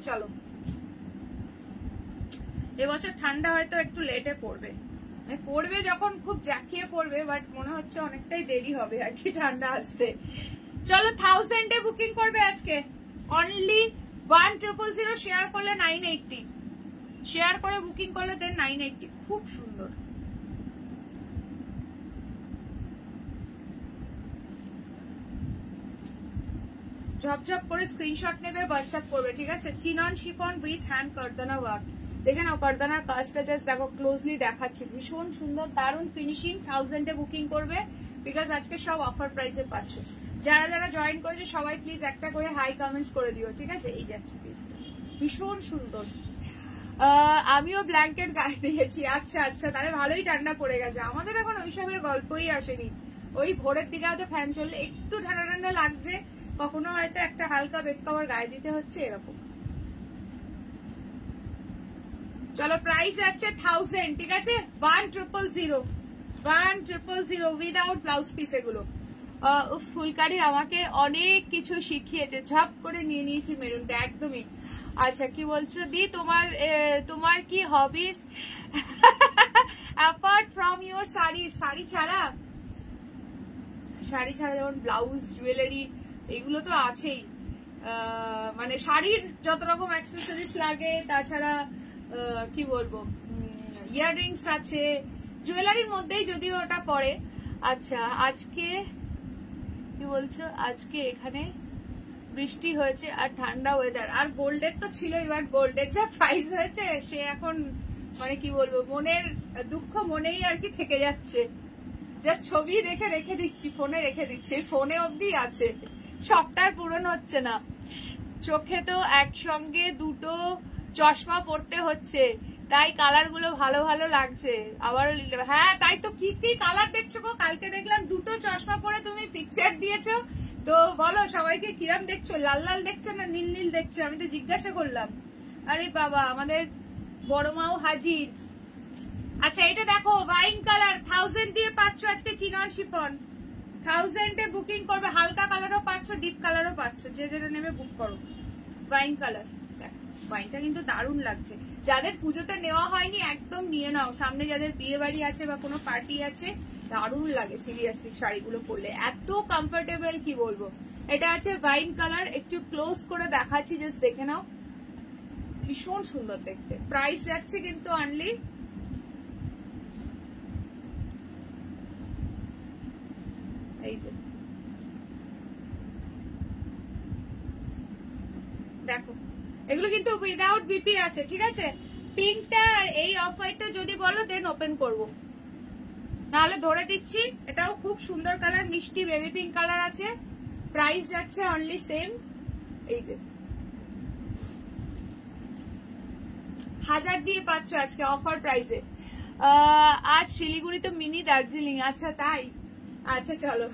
চলো এবছর ঠান্ডা হয়তো একটু লেটে পড়বে, পড়বে যখন খুব জাঁকিয়ে পড়বে, বাট মনে হচ্ছে অনেকটাই দেরি হবে আর কি ঠান্ডা আসতে। চলো 1000 এ বুকিং করবে আজকে, অনলি 1000, শেয়ার করলে 980, শেয়ার করে বুকিং করলে দেন 980, খুব সুন্দর। ঝপঝপ করে স্ক্রিনশট নেবে, হোয়াটসঅ্যাপ করবে, ঠিক আছে। Chinon chiffon with hand kardana work, দেখে নাও কারদানার কাজটা, জাস্ট দেখো ক্লোজলি দেখাচ্ছি, ভীষণ সুন্দর, দারুণ ফিনিশিং। 1000 এ বুকিং করবে, বিকজ আজকে সব অফার প্রাইসে পাচ্ছ। যারা যারা জয়েন করেছে সবাই প্লিজ একটা করে হাই কমেন্টস করে দিও, ঠিক আছে। এই যাচ্ছে পিসটা, ভীষণ সুন্দর। আমিও ব্ল্যাঙ্কেট গায়ে দিয়েছি। আচ্ছা আচ্ছা, তাহলে ভালোই ঠান্ডা পড়ে গেছে। আমাদের এখন ওইসবের গল্পই আসেনি, ওই ভোরের দিকে হয়তো ফ্যান চললে একটু ঠান্ডা ঠান্ডা লাগছে, কখনো হয়তো একটা হালকা বেড কভার গায়ে দিতে হচ্ছে, এরকম। চলো প্রাইস আছে 1000, ঠিক আছে। 1000 উইদাউট ব্লাউজ পিস এগুলো। ফুলকারি আমাকে অনেক কিছু শিখিয়েছে, ঝপ করে নিয়ে নিয়েছি মেরুনটা, একদমই। আচ্ছা কি বলছো দি, তোমার কি hobbies apart from your sari? Sari ছাড়া যেমন ব্লাউজ, জুয়েলারি, এগুলো তো আছেই। মানে শাড়ির যত রকম অ্যাক্সেসরিজ লাগে, তাছাড়া কি বলবো, ইয়াররিংস আছে, জুয়েলারির মধ্যেই যদিও ওটা পড়ে। আচ্ছা আজকে কি বলছো, আজকে এখানে বৃষ্টি হয়েছে আর ঠান্ডা ওয়েদার, আর গোল্ডের তো ছিল, এবার গোল্ডের যা প্রাইস হয়েছে সে এখন মানে কি বলবো, মনের দুঃখ মনেই আর কি থেকে যাচ্ছে। জাস্ট ছবি রেখে দিচ্ছি, ফোনে রেখে দিচ্ছি, ফোনে অবধি আছে, সবটার পূরণ হচ্ছে না। চোখে তো একসঙ্গে দুটো চশমা পড়তে হচ্ছে, তাই কালার গুলো ভালো ভালো লাগছে। আবারও হ্যাঁ তাই তো, কি কি কালার দেখছো গো? কালকে দেখলাম দুটো চশমা পরে তুমি পিকচার দিয়েছো, তো বলো সবাইকে কিরম দেখছো, লাল লাল দেখছো না নীল নীল দেখছো? আমি তো জিজ্ঞাসা করলাম। আরে বাবা, আমাদের বড় মাও হাজির। আচ্ছা এটা দেখো, ওয়াইন কালার, 1000 দিয়ে পাচ্ছ আজকে চিনন শিফন। 1000 এ বুকিং করবে, হালকা কালারও পাচ্ছ, ডিপ কালারও পাচ্ছ, যে যেটা নেবে বুক করো। ওয়াইন কালার, ওয়াইনটা কিন্তু দারুণ লাগছে। যাদের পুজোতে নেওয়া হয়নি একদম নিয়ে নাও, সামনে যাদের বিয়ে বাড়ি আছে বা কোনো পার্টি আছে, দারুণ লাগে সিরিয়াসলি শাড়িগুলো পরলে, এত কমফোর্টেবল কি বলবো। এটা আছে ওয়াইন কালার, একটু ক্লোজ করে দেখাচ্ছি, জাস্ট দেখে নাও, ভীষণ সুন্দর দেখতে। প্রাইস যাচ্ছে কিন্তু অনলি এই যে দেখো, এগুলো কিন্তু উইদাউট বিপি আছে, ঠিক আছে। পিঙ্কটা আর এই অফ হোয়াইটটা যদি বলো দেন ওপেন করবো, নাহলে ধরে দিচ্ছি। এটাও খুব সুন্দর কালার, মিষ্টি বেবি পিঙ্ক কালার আছে। প্রাইস যাচ্ছে অনলি সেম, এই যে 1000 দিয়ে পাচ্ছ আজকে অফার প্রাইসে। আজ শিলিগুড়ি তো মিনি দার্জিলিং, আচ্ছা তাই, আচ্ছা চলো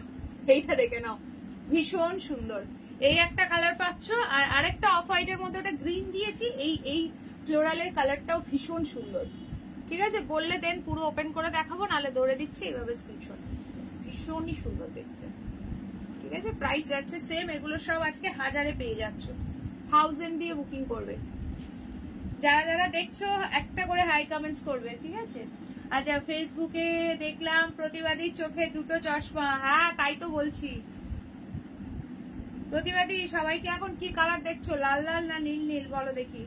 এইটা দেখে নাও, ভীষণ সুন্দর। এই একটা কালার পাচ্ছ, আর আরেকটা অফ হোয়াইটের মধ্যে ওটা গ্রিন দিয়েছি, এই ফ্লোরালের কালারটাও ভীষণ সুন্দর, ঠিক আছে। বললে দেন পুরো ওপেন করে দেখাবো, নাহলে ধরে দিচ্ছি এইভাবে স্ক্রিনশট। ভীষণই সুন্দর দেখতে, ঠিক আছে। প্রাইস যাচ্ছে সেম, এগুলো সব আজকে 1000-এ পেয়ে যাচ্ছ, 1000 দিয়ে বুকিং করবে। যারা যারা দেখছো একটা করে হাই কমেন্টস করবে, ঠিক আছে। আচ্ছা, ফেসবুকে দেখলাম প্রতিবাদী চোখে দুটো চশমা, হ্যাঁ তাই তো বলছি। প্রতিবাদী সবাইকে এখন কি কালার দেখছো, লাল লাল না নীল নীল, বলো দেখি।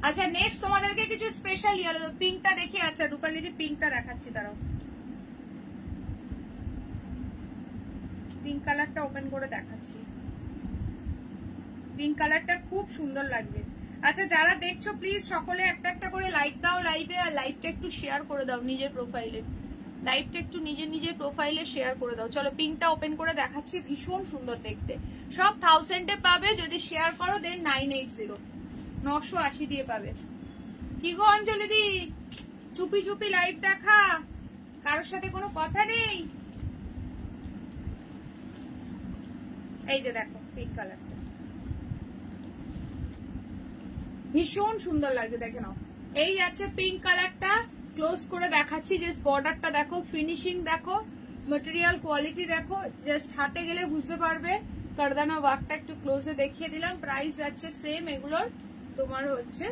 আচ্ছা নেক্সট তোমাদেরকে কিছু স্পেশাল ইয়েলো, পিঙ্কটা দেখি। আচ্ছা রূপালি দি পিঙ্কটা দেখাচ্ছি, দাঁড়াও। পিঙ্ক কালারটা ওপেন করে দেখাচ্ছি, পিঙ্ক কালারটা খুব সুন্দর লাগছে। আচ্ছা যারা দেখছো প্লিজ সকলে একটা একটা করে লাইক দাও লাইভে, আর লাইভটা একটু শেয়ার করে দাও নিজের প্রোফাইলে, লাইভটা একটু নিজের প্রোফাইলে শেয়ার করে দাও। চলো পিঙ্কটা ওপেন করে দেখাচ্ছি, ভীষণ সুন্দর দেখতে। সব 1000-এ পাবে, যদি শেয়ার করো দেন 980, 980 দিয়ে পাবে। কি গো অঞ্জলি দি, চুপি চুপি লাইভ দেখা, কারোর সাথে কোনো কথা নেই। এই যে দেখো পিঙ্ক কালারটা ভীষণ সুন্দর লাগছে, দেখে নাও। এই যাচ্ছে পিঙ্ক কালারটা, ক্লোজ করে দেখাচ্ছি। যে বর্ডারটা দেখো, ফিনিশিং দেখো, ম্যাটেরিয়াল কোয়ালিটি দেখো, জাস্ট হাতে গেলে বুঝতে পারবে। কারদানা ওয়ার্কটা একটু ক্লোজে দেখিয়ে দিলাম। প্রাইস যাচ্ছে সেম, এগুলোর তোমার হচ্ছে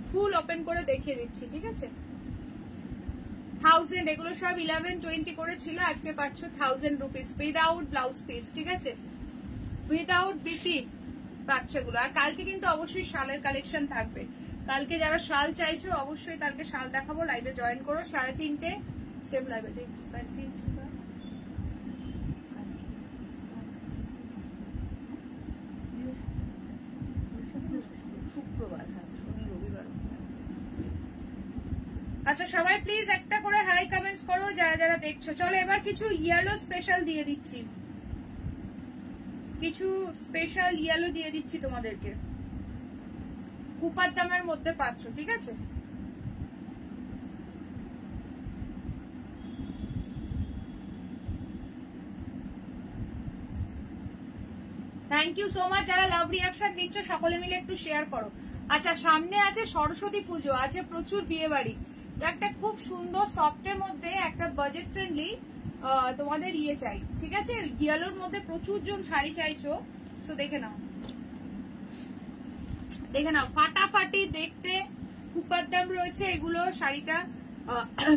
ফুল ওপেন করে দেখিয়ে দিচ্ছি, ঠিক আছে। 1000, এগুলো সব 1120 করে ছিল, আজকে পাচ্ছ 1000 রুপিস উইদাউট ব্লাউজ পিস, ঠিক আছে, উইদাউট বিপি পাচ্ছ এগুলো। আর কালকে কিন্তু অবশ্যই শালের কালেকশন থাকবে। কালকে যারা শাল চাইছো অবশ্যই কালকে শাল দেখাবো, লাইভে জয়েন করো 3:30 সেম লাইভে। শুক্রবার, হ্যাঁ শনি রবিবার। আচ্ছা সবাই প্লিজ একটা করে হাই কমেন্টস করো যারা যারা দেখছো। চলো এবার কিছু ইয়েলো স্পেশাল দিয়ে দিচ্ছি, কিছু স্পেশাল ইয়েলো দিয়ে দিচ্ছি তোমাদেরকে, কুপার দামের মধ্যে পাচ্ছ, ঠিক আছে। থ্যাংক ইউ সো মাচ যারা লাভ রিয়াকশন দিচ্ছ, সকলে মিলে একটু শেয়ার করো। আচ্ছা সামনে আছে সরস্বতী পুজো, আছে প্রচুর বিয়ে বাড়ি, তো একটা খুব সুন্দর সফটের মধ্যে একটা বাজেট ফ্রেন্ডলি তোমাদের ইয়ে চাই, ঠিক আছে। ইয়েলোর মধ্যে প্রচুর জন শাড়ি চাইছো, তো দেখে নাও, দেখে নাও, ফাটাফাটি দেখতে, কুপার দাম রয়েছে এগুলো। শাড়িটা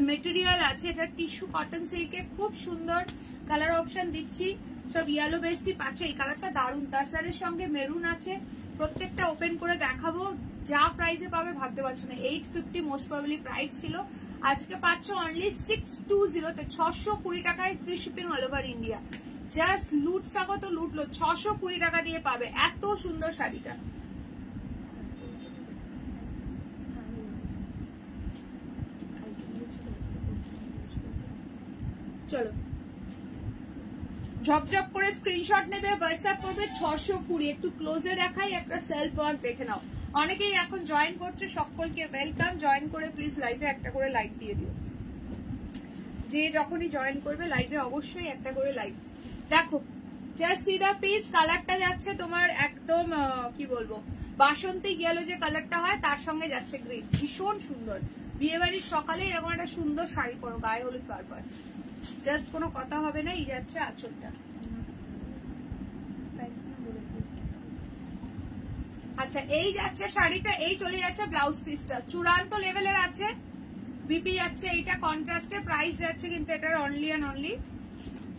মেটেরিয়াল আছে, এটা টিস্যু কটন সিল্কে, খুব সুন্দর কালার অপশন দিচ্ছি। সব ইয়েলো বেস্টই পাচ্ছে, এই কালারটা দারুন, তার সঙ্গে মেরুন আছে। প্রত্যেকটা ওপেন করে দেখাবো, যা প্রাইসে পাবে ভাবতে পারছো না। 850 মোস্ট প্রবাবলি প্রাইস ছিল, আজকে পাচ্ছ অনলি 620 তে, 620 টাকায় free shipping all over India. Just লুট স্বাগত লুটলো, 620 টাকা দিয়ে পাবে এত সুন্দর শাড়িটা। চলো ঝপঝপ করে স্ক্রিনশট নেবে, হোয়াটসঅ্যাপ করবে 620। একটু ক্লোজে দেখাই, একটা সেলফ ওয়ার্ক দেখে নাও। অনেকেই এখন জয়েন করছে, সকলকে ওয়েলকাম। জয়েন করে প্লিজ লাইভে একটা করে লাইক দিয়ে দিও, যে যখনই জয়েন করবে লাইভে অবশ্যই একটা করে লাইক। দেখো জাস্ট সি দা পিস, কালারটা যাচ্ছে তোমার একদম কি বলবো বাসন্তী ইয়েলো যে কালারটা হয় তার সঙ্গে যাচ্ছে গ্রিন, ভীষণ সুন্দর। বিয়ে বাড়ির সকালে এরকম একটা সুন্দর শাড়ি পরো, গায়ে হলুদ পারপাস, জাস্ট কোনো কথা হবে না। এই যাচ্ছে আঁচলটা। আচ্ছা এই যাচ্ছে শাড়িটা, এই চলে যাচ্ছে ব্লাউজ পিসটা, চূড়ান্ত লেভেলের আছে, বিপি যাচ্ছে এইটা কন্ট্রাস্টে। প্রাইস যাচ্ছে কিন্তু এটার অনলি অ্যান্ড অনলি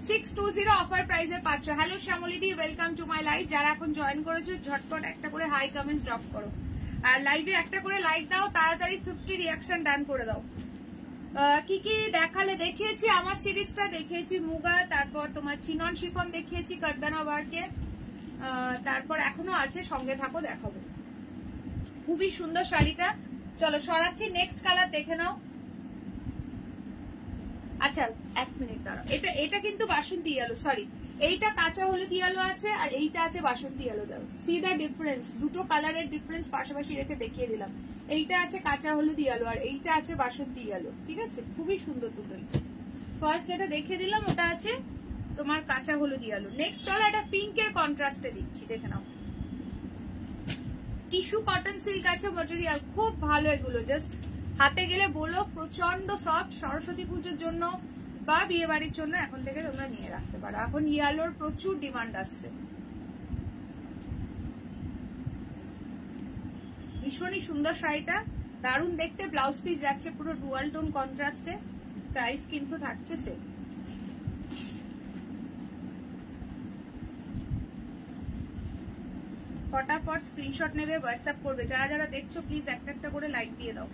620 অফার প্রাইসে পাচ্ছ। হ্যালো শ্যামলিদি, ওয়েলকাম টু মাই লাইভ। যারা এখন জয়েন করেছো ঝটপট একটা করে হাই কমেন্টস ড্রপ করো, আর লাইভে একটা করে লাইক দাও, তাড়াতাড়ি 50 রিঅ্যাকশন ডান করে দাও। কি কি দেখালে? দেখিয়েছি আমার সিরিজটা, দেখিয়েছি মুগা, তারপর তোমার চিনন শিফন দেখিয়েছি, কারদানা ওয়ার্কে, তারপর এখনো আছে, সঙ্গে থাকো দেখাবো। খুবই সুন্দর শাড়িটা। চলো সরাচ্ছি, নেক্সট কালার দেখে নাও। আচ্ছা এক মিনিট দাঁড়াও, এটা কিন্তু বাসন্তী ইয়েলো, সরি এইটা কাঁচা হলুদ ইয়েলো আছে আর এইটা আছে বাসন্তী ইয়েলো। দাও সি দ্য ডিফারেন্স, দুটো কালারের ডিফারেন্স পাশাপাশি রেখে দেখিয়ে দিলাম। এইটা আছে কাঁচা হলুদ ইয়েলো আর এইটা আছে বাসন্তী ইয়েলো, ঠিক আছে? খুবই সুন্দর দুটোই। ফার্স্ট যেটা দেখিয়ে দিলাম ওটা আছে তোমার কাঁচা হলুদ ইয়েলো। নেক্সট চলো এটা পিঙ্কের কন্ট্রাস্টে দিচ্ছি, দেখে নাও। টিস্যু কটন সিল্ক আছে ম্যাটেরিয়াল, খুব ভালো এগুলো। জাস্ট হাতে গেলে বলো প্রচন্ড সফট। সরস্বতী পুজোর জন্য বা বিয়ে বাড়ির জন্য এখন থেকে তোমরা নিয়ে রাখতে পারো। এখন ইয়েলোর প্রচুর ডিমান্ড আসছে। ভীষণই সুন্দর শাড়িটা, দারুণ দেখতে। ব্লাউজ পিস যাচ্ছে পুরো ডুয়াল টোন কন্ট্রাস্টে। প্রাইস কিন্তু থাকছে সেম। ফটাফট স্ক্রিনশট নেবে, হোয়াটসঅ্যাপ করবে। যারা যারা দেখছো প্লিজ একটা একটা করে লাইক দিয়ে দাও।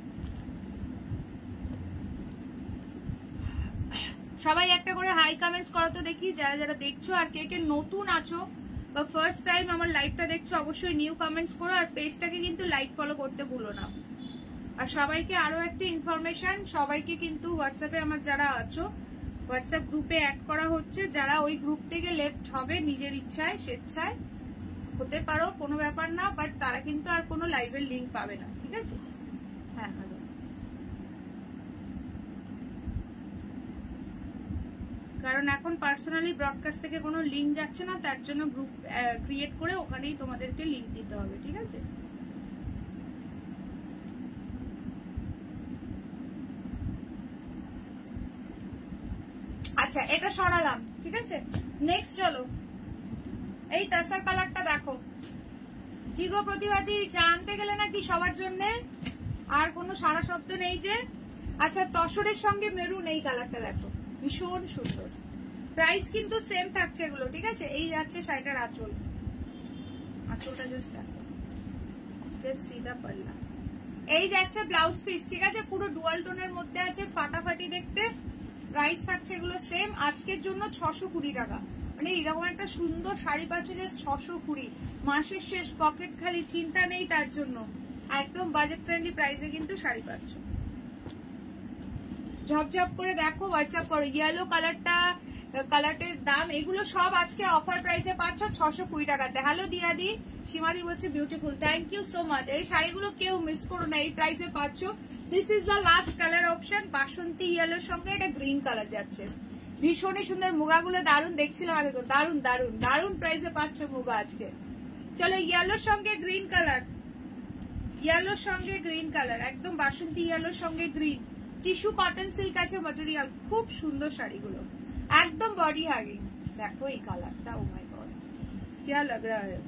সবাই একটা করে হাই কমেন্টস করো তো দেখি, যারা যারা দেখছো। আর কে কে নতুন আছো বা ফার্স্ট টাইম আমার লাইভটা দেখছো, অবশ্যই নিউ কমেন্টস করো। আর পেজটাকে কিন্তু লাইক ফলো করতে ভুলো না। আর সবাইকে আরো একটা ইনফরমেশন, সবাইকে কিন্তু হোয়াটসঅ্যাপে আমার যারা আছো হোয়াটসঅ্যাপ গ্রুপে অ্যাড করা হচ্ছে। যারা ওই গ্রুপ থেকে লেফট হবে নিজের ইচ্ছায় স্বেচ্ছায় হতে পারো, কোনো ব্যাপার না, বাট তারা কিন্তু আর কোনো লাইভের লিঙ্ক পাবে না, ঠিক আছে? হ্যাঁ হ্যাঁ, কারণ এখন পার্সোনালি ব্রডকাস্ট থেকে কোনো লিঙ্ক যাচ্ছে না, তার জন্য গ্রুপ ক্রিয়েট করে ওখানেই তোমাদেরকে লিঙ্ক দিতে হবে, ঠিক আছে? আচ্ছা এটা সরালাম, ঠিক আছে? নেক্সট চলো, এই তাসার কালারটা দেখো। কি গো প্রতিবাদী, চা আনতে গেলে নাকি সবার জন্য? আর কোনো সারা শব্দ নেই যে? আচ্ছা তসরের সঙ্গে মেরুন, এই কালারটা দেখো, ভীষণ সুন্দর। প্রাইস কিন্তু সেম থাকছে এগুলো, ঠিক আছে? এই যাচ্ছে শাড়িটার আঁচল, আঁচলটা জাস্ট দেখো, জাস্ট সিধা পাল্লা। এই যাচ্ছে ব্লাউজ পিস, ঠিক আছে? পুরো ডুয়াল টোনের মধ্যে আছে, ফাটাফাটি দেখতে। প্রাইস থাকছে এগুলো সেম। আজকের জন্য 620 টাকা। মানে এরকম একটা সুন্দর শাড়ি পাচ্ছ জাস্ট 620। মাসের শেষ, পকেট খালি, চিন্তা নেই তার জন্য। একদম বাজেট ফ্রেন্ডলি প্রাইসে কিন্তু শাড়ি পাচ্ছ। ঝপঝপ করে দেখো, হোয়াটসঅ্যাপ করো। ইয়েলো কালারটা, কালারটার দাম এগুলো সব আজকে অফার প্রাইসে পাচ্ছ 620 টাকাতে। হ্যালো দিয়াদি, সীমাদি বলছে beautiful, thank you so much. এই শাড়িগুলো কেউ মিস করো না, এই প্রাইসে পাচ্ছ। This is the last colour option. বাসন্তী ইয়েলোর সঙ্গে এটা গ্রিন কালার যাচ্ছে, ভীষণই সুন্দর। মুগাগুলো দারুণ দেখছিলাম আগে, দারুণ দারুণ দারুণ প্রাইসে পাচ্ছ মুগা আজকে। চলো ইয়েলোর সঙ্গে গ্রিন কালার, ইয়েলোর সঙ্গে গ্রিন কালার, একদম বাসন্তী ইয়েলোর সঙ্গে গ্রিন। টিস্যু কটন সিল্ক আছে ম্যাটেরিয়াল, খুব সুন্দর শাড়িগুলো, एकदम बॉडी हैगिंग। देखो ये कलर था, ओ माय गॉड क्या लग रहा है।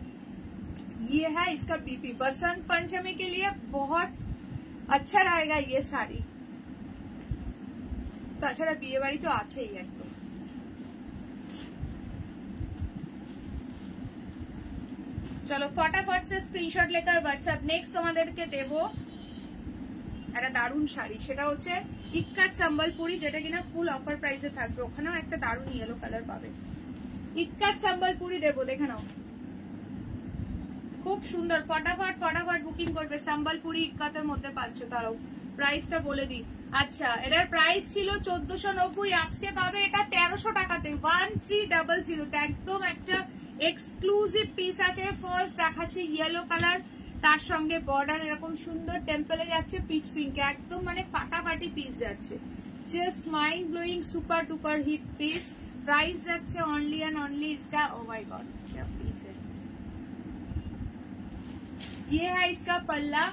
ये है इसका पीपी, बसंत पंचमी के लिए बहुत अच्छा रहेगा ये साड़ी। তাছাড়া বিয়ে বাড়ি তো আছেই একদম। চলো फटाफट से स्क्रीनशॉट लेकर व्हाट्सएप। नेक्स्ट তোমাদেরকে দেব একটা দারুণ শাড়ি, সেটা হচ্ছে ইক্কাত সম্বলপুরি, যেটা কিনা ফুল অফার প্রাইসে থাকবে। ওখানেও একটা দারুণ ইয়েলো কালার পাবে। ইক্কাত সম্বলপুরি দেবো, দেখে নাও, খুব সুন্দর। ফটাফট ফটাফট বুকিং করবে। সম্বলপুরি ইক্কাতের মধ্যে পাচ্ছ। তারাও প্রাইসটা বলে দিই। আচ্ছা এটার প্রাইস ছিল 1490, আজকে পাবে এটা 1300 টাকাতে, 1300। একদম একটা এক্সক্লুসিভ পিস আছে। ফার্স্ট দেখাচ্ছে ইয়েলো কালার, তার সঙ্গে বর্ডার এরকম সুন্দর টেম্পলে যাচ্ছে পিচ পিঙ্কে, একদম মানে ফাটাফাটি পিস যাচ্ছে। Just mind blowing super duper hit piece. Price যাচ্ছে ओनली एंड ओनली इसका, ओ माय गॉड क्या पीस है ये। है इसका पल्ला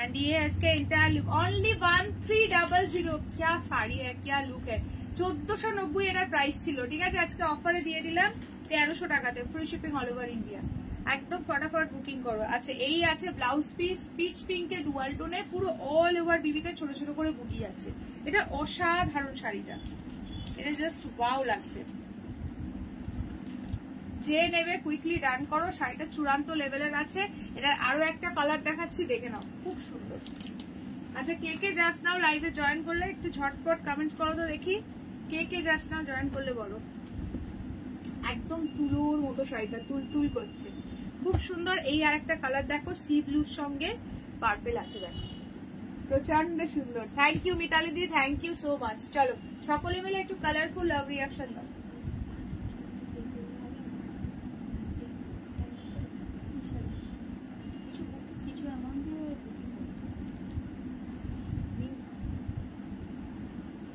एंड ये है इसका इंटायर लुक। ओनली 1300। क्या साड़ी है, क्या लुक है। 1490 এটার প্রাইস ছিল, ঠিক আছে? আজকে অফারে দিয়ে দিলাম 1300 টাকাতে, free shipping all over India. একদম ফটাফট বুকিং করো। আচ্ছা এই আছে ব্লাউজ পিস, পিচ পিঙ্কের ডুয়াল টোনে, পুরো অল ওভার বিবিতে ছোট ছোট করে বুটি আছে। এটা অসাধারণ শাড়িটা, এটা জাস্ট ওয়াও লাগছে। যে নেবে কুইকলি ডান করো, শাড়িটা চূড়ান্ত লেভেলের আছে। এটা আরো একটা কালার দেখাচ্ছি, দেখে নাও, খুব সুন্দর। আচ্ছা, কে কে জাস্ট নাও লাইভে জয়েন করলে একটু ঝটপট কমেন্টস করো তো দেখি, কে কে জাস্ট নাও জয়েন করলে বলো। একদম তুলোর মতো শাড়িটা তুল করছে, খুব সুন্দর। এই আর একটা কালার দেখো, সি ব্লুর সঙ্গে পার্পেল আছে, দেখো প্রচন্ড সুন্দর। Thank you Mitali di, thank you so much. চলো সকলে মিলে একটু কালারফুল লাভ রিয়াকশন দাও।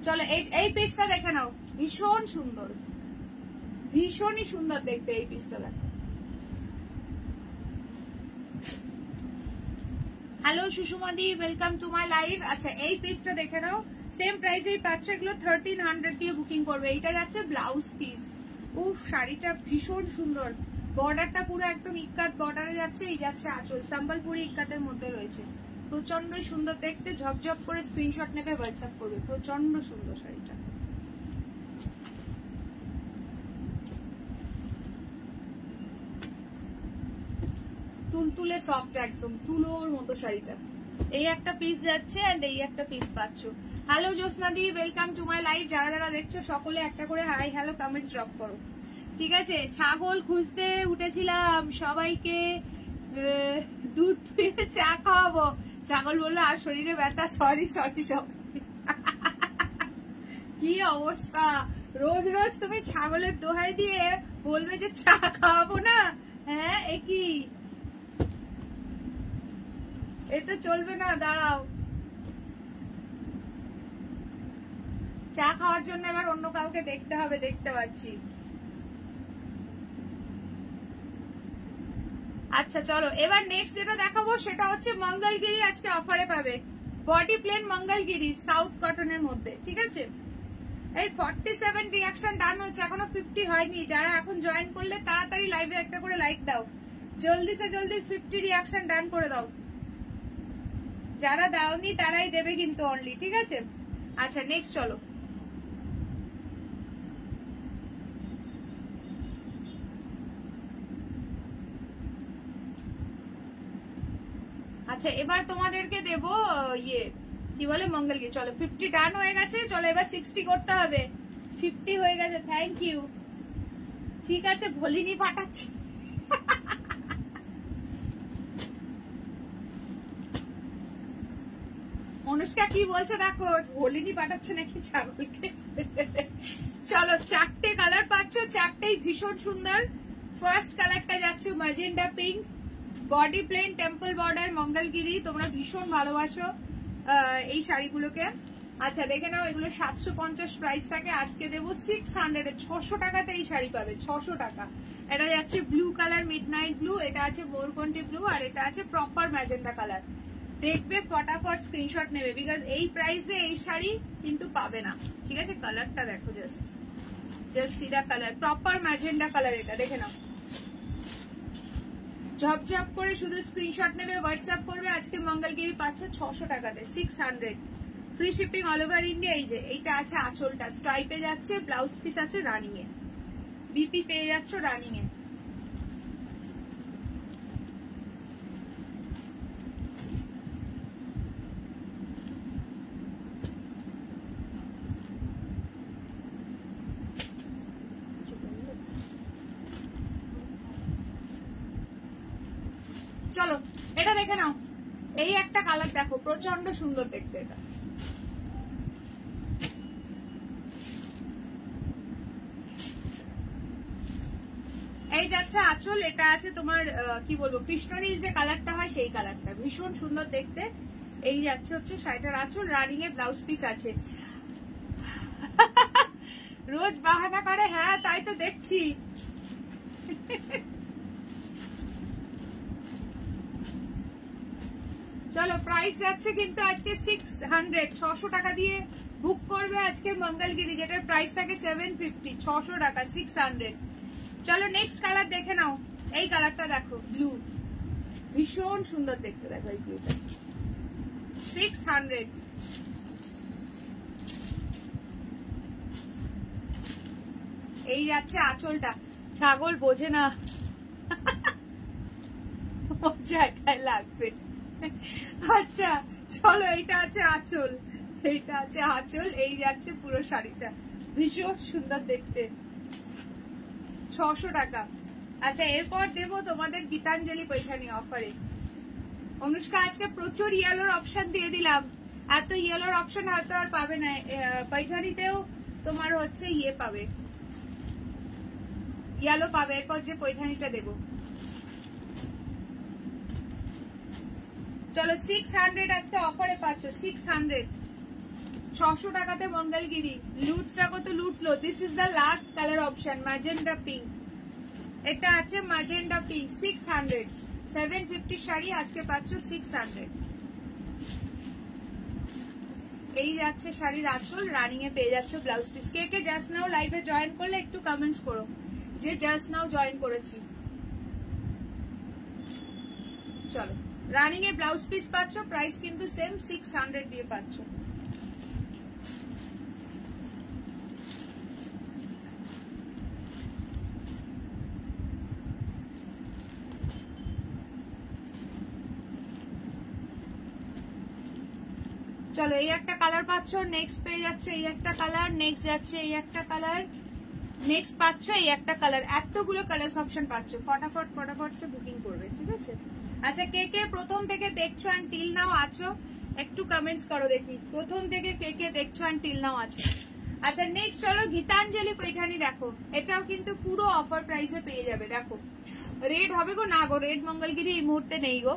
চলো এই পিসটা দেখে নাও, ভীষণ সুন্দর, ভীষণই সুন্দর দেখতে এই পিসটা দেখো। হ্যালো সুষমাদি, ওয়েলকাম টু মাই লাইভ। আচ্ছা এই পিসটা দেখে নাও, সেম প্রাইসেই পাচ্ছ, এগুলো 1300 দিয়ে বুকিং করবে। এইটা যাচ্ছে ব্লাউজ পিস। উফ, শাড়িটা ভীষণ সুন্দর, বর্ডারটা পুরো একদম ইক্কাত বর্ডারে যাচ্ছে। এই যাচ্ছে আঁচল, সম্বলপুরি ইক্কাতের মধ্যে রয়েছে, প্রচন্ডই সুন্দর দেখতে। ঝকঝক করে স্ক্রিনশট নেবে, হোয়াটসঅ্যাপ করবে, প্রচন্ড সুন্দর শাড়িটা। তুলতুলে সফট, একদম তুলোর মতো শাড়িটা। এই একটা পিস যাচ্ছে এন্ড এই একটা পিস পাচ্ছ। Hello Jyotsna the, welcome to my live. যারা যারা দেখছো সকলে একটা করে হাই হ্যালো কমেন্টস ড্রপ করো, ঠিক আছে? ছাগল খুঁজতে উঠেছিলাম, সবাইকে দুধ ধুয়ে চা খাওয়াবো। ছাগল বললো আর শরীরে ব্যথা, সরি সরি সব। কি অবস্থা, রোজ রোজ তুমি ছাগলের দোহাই দিয়ে বলবে যে চা খাওয়াবো না? হ্যাঁ, একই, এটা চলবে না, দাঁড়াও। চা খাওয়ার জন্য এবার অন্য কাউকে দেখতে হবে, দেখতে পাচ্ছি। আচ্ছা চলো, এবার নেক্সট যেটা দেখাবো সেটা হচ্ছে মঙ্গলগিরি। আজকে অফারে পাবে বডি প্লেন মঙ্গলগিরি সাউথ কটনের মধ্যে, ঠিক আছে? এই 47 রিয়াকশন ডান হচ্ছে, এখনো 50 হয়নি। যারা এখন জয়েন করলে তাড়াতাড়ি লাইভে একটা করে লাইক দাও, জলদি সে জলদি 50 রিয়াকশন ডান করে দাও। যারা দাওনি তারাই দেবে কিন্তু অনলি, ঠিক আছে? আচ্ছা নেক্সট চলো, আচ্ছা এবার তোমাদেরকে দেব ইয়ে কি বলে মঙ্গলগিরি। চলো 50 ডান হয়ে গেছে, চলো এবার 60 করতে হবে। 50 হয়ে গেছে, থ্যাংক ইউ। ঠিক আছে, ভলিনি পাঠাচ্ছি। অনুষ্কা কি বলছে দেখো, ভলিনি পাঠাচ্ছে নাকি ছাগলকে। চলো 4টে কালার পাচ্ছ, 4টেই ভীষণ সুন্দর। ফার্স্ট কালারটা যাচ্ছে magenta pink, body plain temple border Mangalagiri. তোমরা ভীষণ ভালোবাসো এই শাড়িগুলোকে। আচ্ছা দেখে নাও, এগুলো 750 প্রাইস থাকে, আজকে দেবো 600 এ। 600 টাকাতে এই শাড়ি পাবে, 600 টাকা। এটা যাচ্ছে blue colour, mid night blue, এটা আছে মোরকন্টি ব্লু, আর এটা আছে প্রপার ম্যাজেন্ডা কালার। দেখবে ফটাফট স্ক্রিনশট নেবে, বিকজ এই প্রাইসে এই শাড়ি কিন্তু পাবে না, ঠিক আছে? কালারটা দেখো, just see the colour, proper magenta colour. এটা দেখে নাও, ঝপঝপ করে শুধু স্ক্রিনশট নেবে, হোয়াটসঅ্যাপ করবে। আজকে মঙ্গলগিরি পাচ্ছ 600 টাকাতে, 600, free shipping all over India. এই যে এইটা আছে আঁচলটা, স্ট্রাইপে যাচ্ছে, ব্লাউজ পিস আছে রানিং এ, বিপি পেয়ে যাচ্ছ রানিং এ। চলো এটা দেখে নাও, এই একটা কালার দেখো, প্রচন্ড সুন্দর দেখতে। এটা এই যাচ্ছে আঁচল, এটা আছে তোমার কি বলবো কৃষ্ণনীল যে কালারটা হয় সেই কালারটা, ভীষণ সুন্দর দেখতে। এই যাচ্ছে হচ্ছে শাড়িটার আঁচল, রানিং এ ব্লাউজ পিস আছে। রোজ বাহানা করে, হ্যাঁ তাই তো দেখছি। চলো প্রাইস যাচ্ছে কিন্তু আজকে 600, 600 টাকা দিয়ে বুক করবে আজকে মঙ্গলগিরি, যেটার প্রাইস থাকে 750, 600 টাকা, 600। চলো নেক্সট কালার দেখে নাও, এই কালারটা দেখো, ব্লু, ভীষণ সুন্দর দেখতে। দেখো এই ব্লুটা, 600। এই যাচ্ছে আঁচলটা, ছাগল বোঝে না জায়গায় লাগবে। আচ্ছা চলো, এইটা আছে আঁচল, এইটা আছে আঁচল, এই যাচ্ছে পুরো শাড়িটা, ভীষণ সুন্দর দেখতে, 600 টাকা। আচ্ছা এরপর দেবো তোমাদের গীতাঞ্জলি পৈঠানি অফারে। অনুষ্কা আজকে প্রচুর ইয়েলোর অপশন দিয়ে দিলাম, এত ইয়েলোর অপশন হয়তো আর পাবে না। পৈঠানিতেও তোমার হচ্ছে ইয়ে পাবে, ইয়েলো পাবে। এরপর যে পৈঠানিটা দেবো, চলো 600 আজকে অফারে পাচ্ছ, 600, 600 টাকাতে মঙ্গলগিরি। লুটসা কত লুটলো। This is the last colour option, magenta pink. এটা আছে ম্যাজেন্ডা পিঙ্ক, 600, 750 শাড়ি আজকে পাচ্ছ 600। এই যাচ্ছে শাড়ির আঁচল, রানিং এ পেয়ে যাচ্ছ ব্লাউজ পিস। কে কে জাস্ট নাও লাইভে জয়েন করলে একটু কমেন্টস করো যে জাস্ট নাও জয়েন করেছি। চলো রানিং এ ব্লাউজ পিস পাচ্ছ, প্রাইস কিন্তু সেম 600 দিয়ে পাচ্ছ। চলো এই একটা কালার পাচ্ছ, নেক্সট পেয়ে যাচ্ছে এই একটা কালার, নেক্সট যাচ্ছে এই একটা কালার, নেক্সট পাচ্ছ এই একটা কালার। এতগুলো কালার অপশন পাচ্ছ, ফটাফট ফটাফট সে বুকিং করবে, ঠিক আছে। আচ্ছা কে কে প্রথম থেকে দেখছো অ্যান্ড টিল নাও আছো একটু কমেন্টস করো দেখি, প্রথম থেকে কে কে দেখছো অ্যান্ড টিল নাও আছো। আচ্ছা নেক্সট চলো গীতাঞ্জলি পৈঠানি দেখো, এটাও কিন্তু পুরো অফার প্রাইসে পেয়ে যাবে। দেখো রেড হবে গো, না গো রেড মঙ্গলগিরি এই মুহূর্তে নেই গো।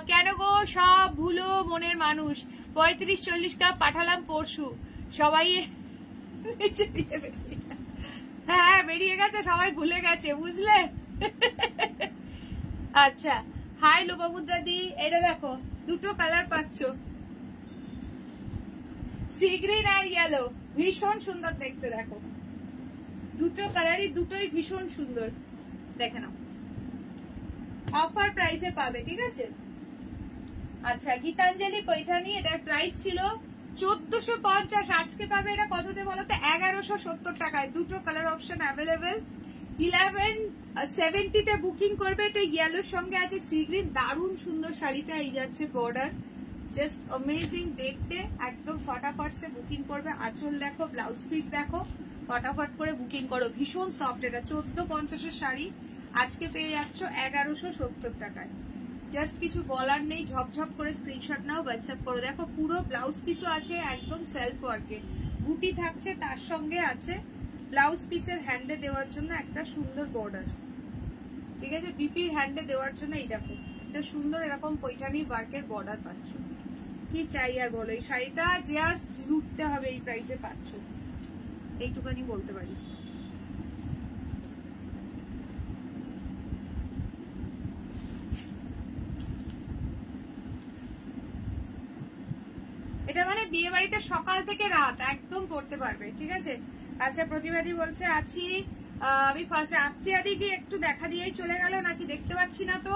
কেন গো সব ভুলো মনের মানুষ, 35-40 কাপ পাঠালাম পরশু, সবাই হ্যাঁ বেরিয়ে গেছে, সবাই ভুলে গেছে বুঝলে। আচ্ছা হাই লোপামুদ্রা দি, এটা দেখো দুটো কালার পাচ্ছ, সি গ্রিন আর ইয়েলো, ভীষণ সুন্দর দেখতে। দেখো দুটো কালারই দুটোই ভীষণ সুন্দর, দেখে নাও অফার প্রাইসে পাবে, ঠিক আছে। আচ্ছা গীতাঞ্জলি পৈঠানি, এটার প্রাইস ছিল 1450, আজকে পাবে এটা কততে বলতো, 1170 টাকায়। দুটো কালার অপশন অ্যাভেলেবেল, 1170 বুকিং করবে। এটা ইয়েলোর সঙ্গে আছে সি গ্রিন, দারুণ সুন্দর শাড়িটা। এই যাচ্ছে বর্ডার, জাস্ট অ্যামেজিং দেখতে, একদম ফটাফট সে বুকিং করবে। আঁচল দেখো, ব্লাউজ পিস দেখো, ফটাফট করে বুকিং করো, ভীষণ সফট। এটা 1450 শাড়ি আজকে পেয়ে যাচ্ছ 1170 টাকায়। জাস্ট কিছু বলার নেই, ঝপঝপ করে স্ক্রিনশট নাও, হোয়াটসঅ্যাপ করো। দেখো পুরো ব্লাউজ পিসও আছে একদম সেলফ ওয়ার্কে, বুটি থাকছে, তার সঙ্গে আছে ব্লাউজ পিসের হ্যান্ডে দেওয়ার জন্য একটা সুন্দর বর্ডার, ঠিক আছে। বিপির হ্যান্ডে দেওয়ার জন্য এই দেখো একটা সুন্দর এরকম পৈঠানি ওয়ার্কের বর্ডার পাচ্ছ। কি চাই আর বলো, এই শাড়িটা জাস্ট লুটতে হবে, এই প্রাইসে পাচ্ছ, এইটুখানি বলতে পারি। এটা মানে বিয়ে বাড়িতে সকাল থেকে রাত একদম পড়তে পারবে, ঠিক আছে। আচ্ছা প্রতিবাদী বলছে আছি আমি ফার্স্টে, আপ্রিয়াদি কি একটু দেখা দিয়েই চলে গেল নাকি, দেখতে পাচ্ছি না তো।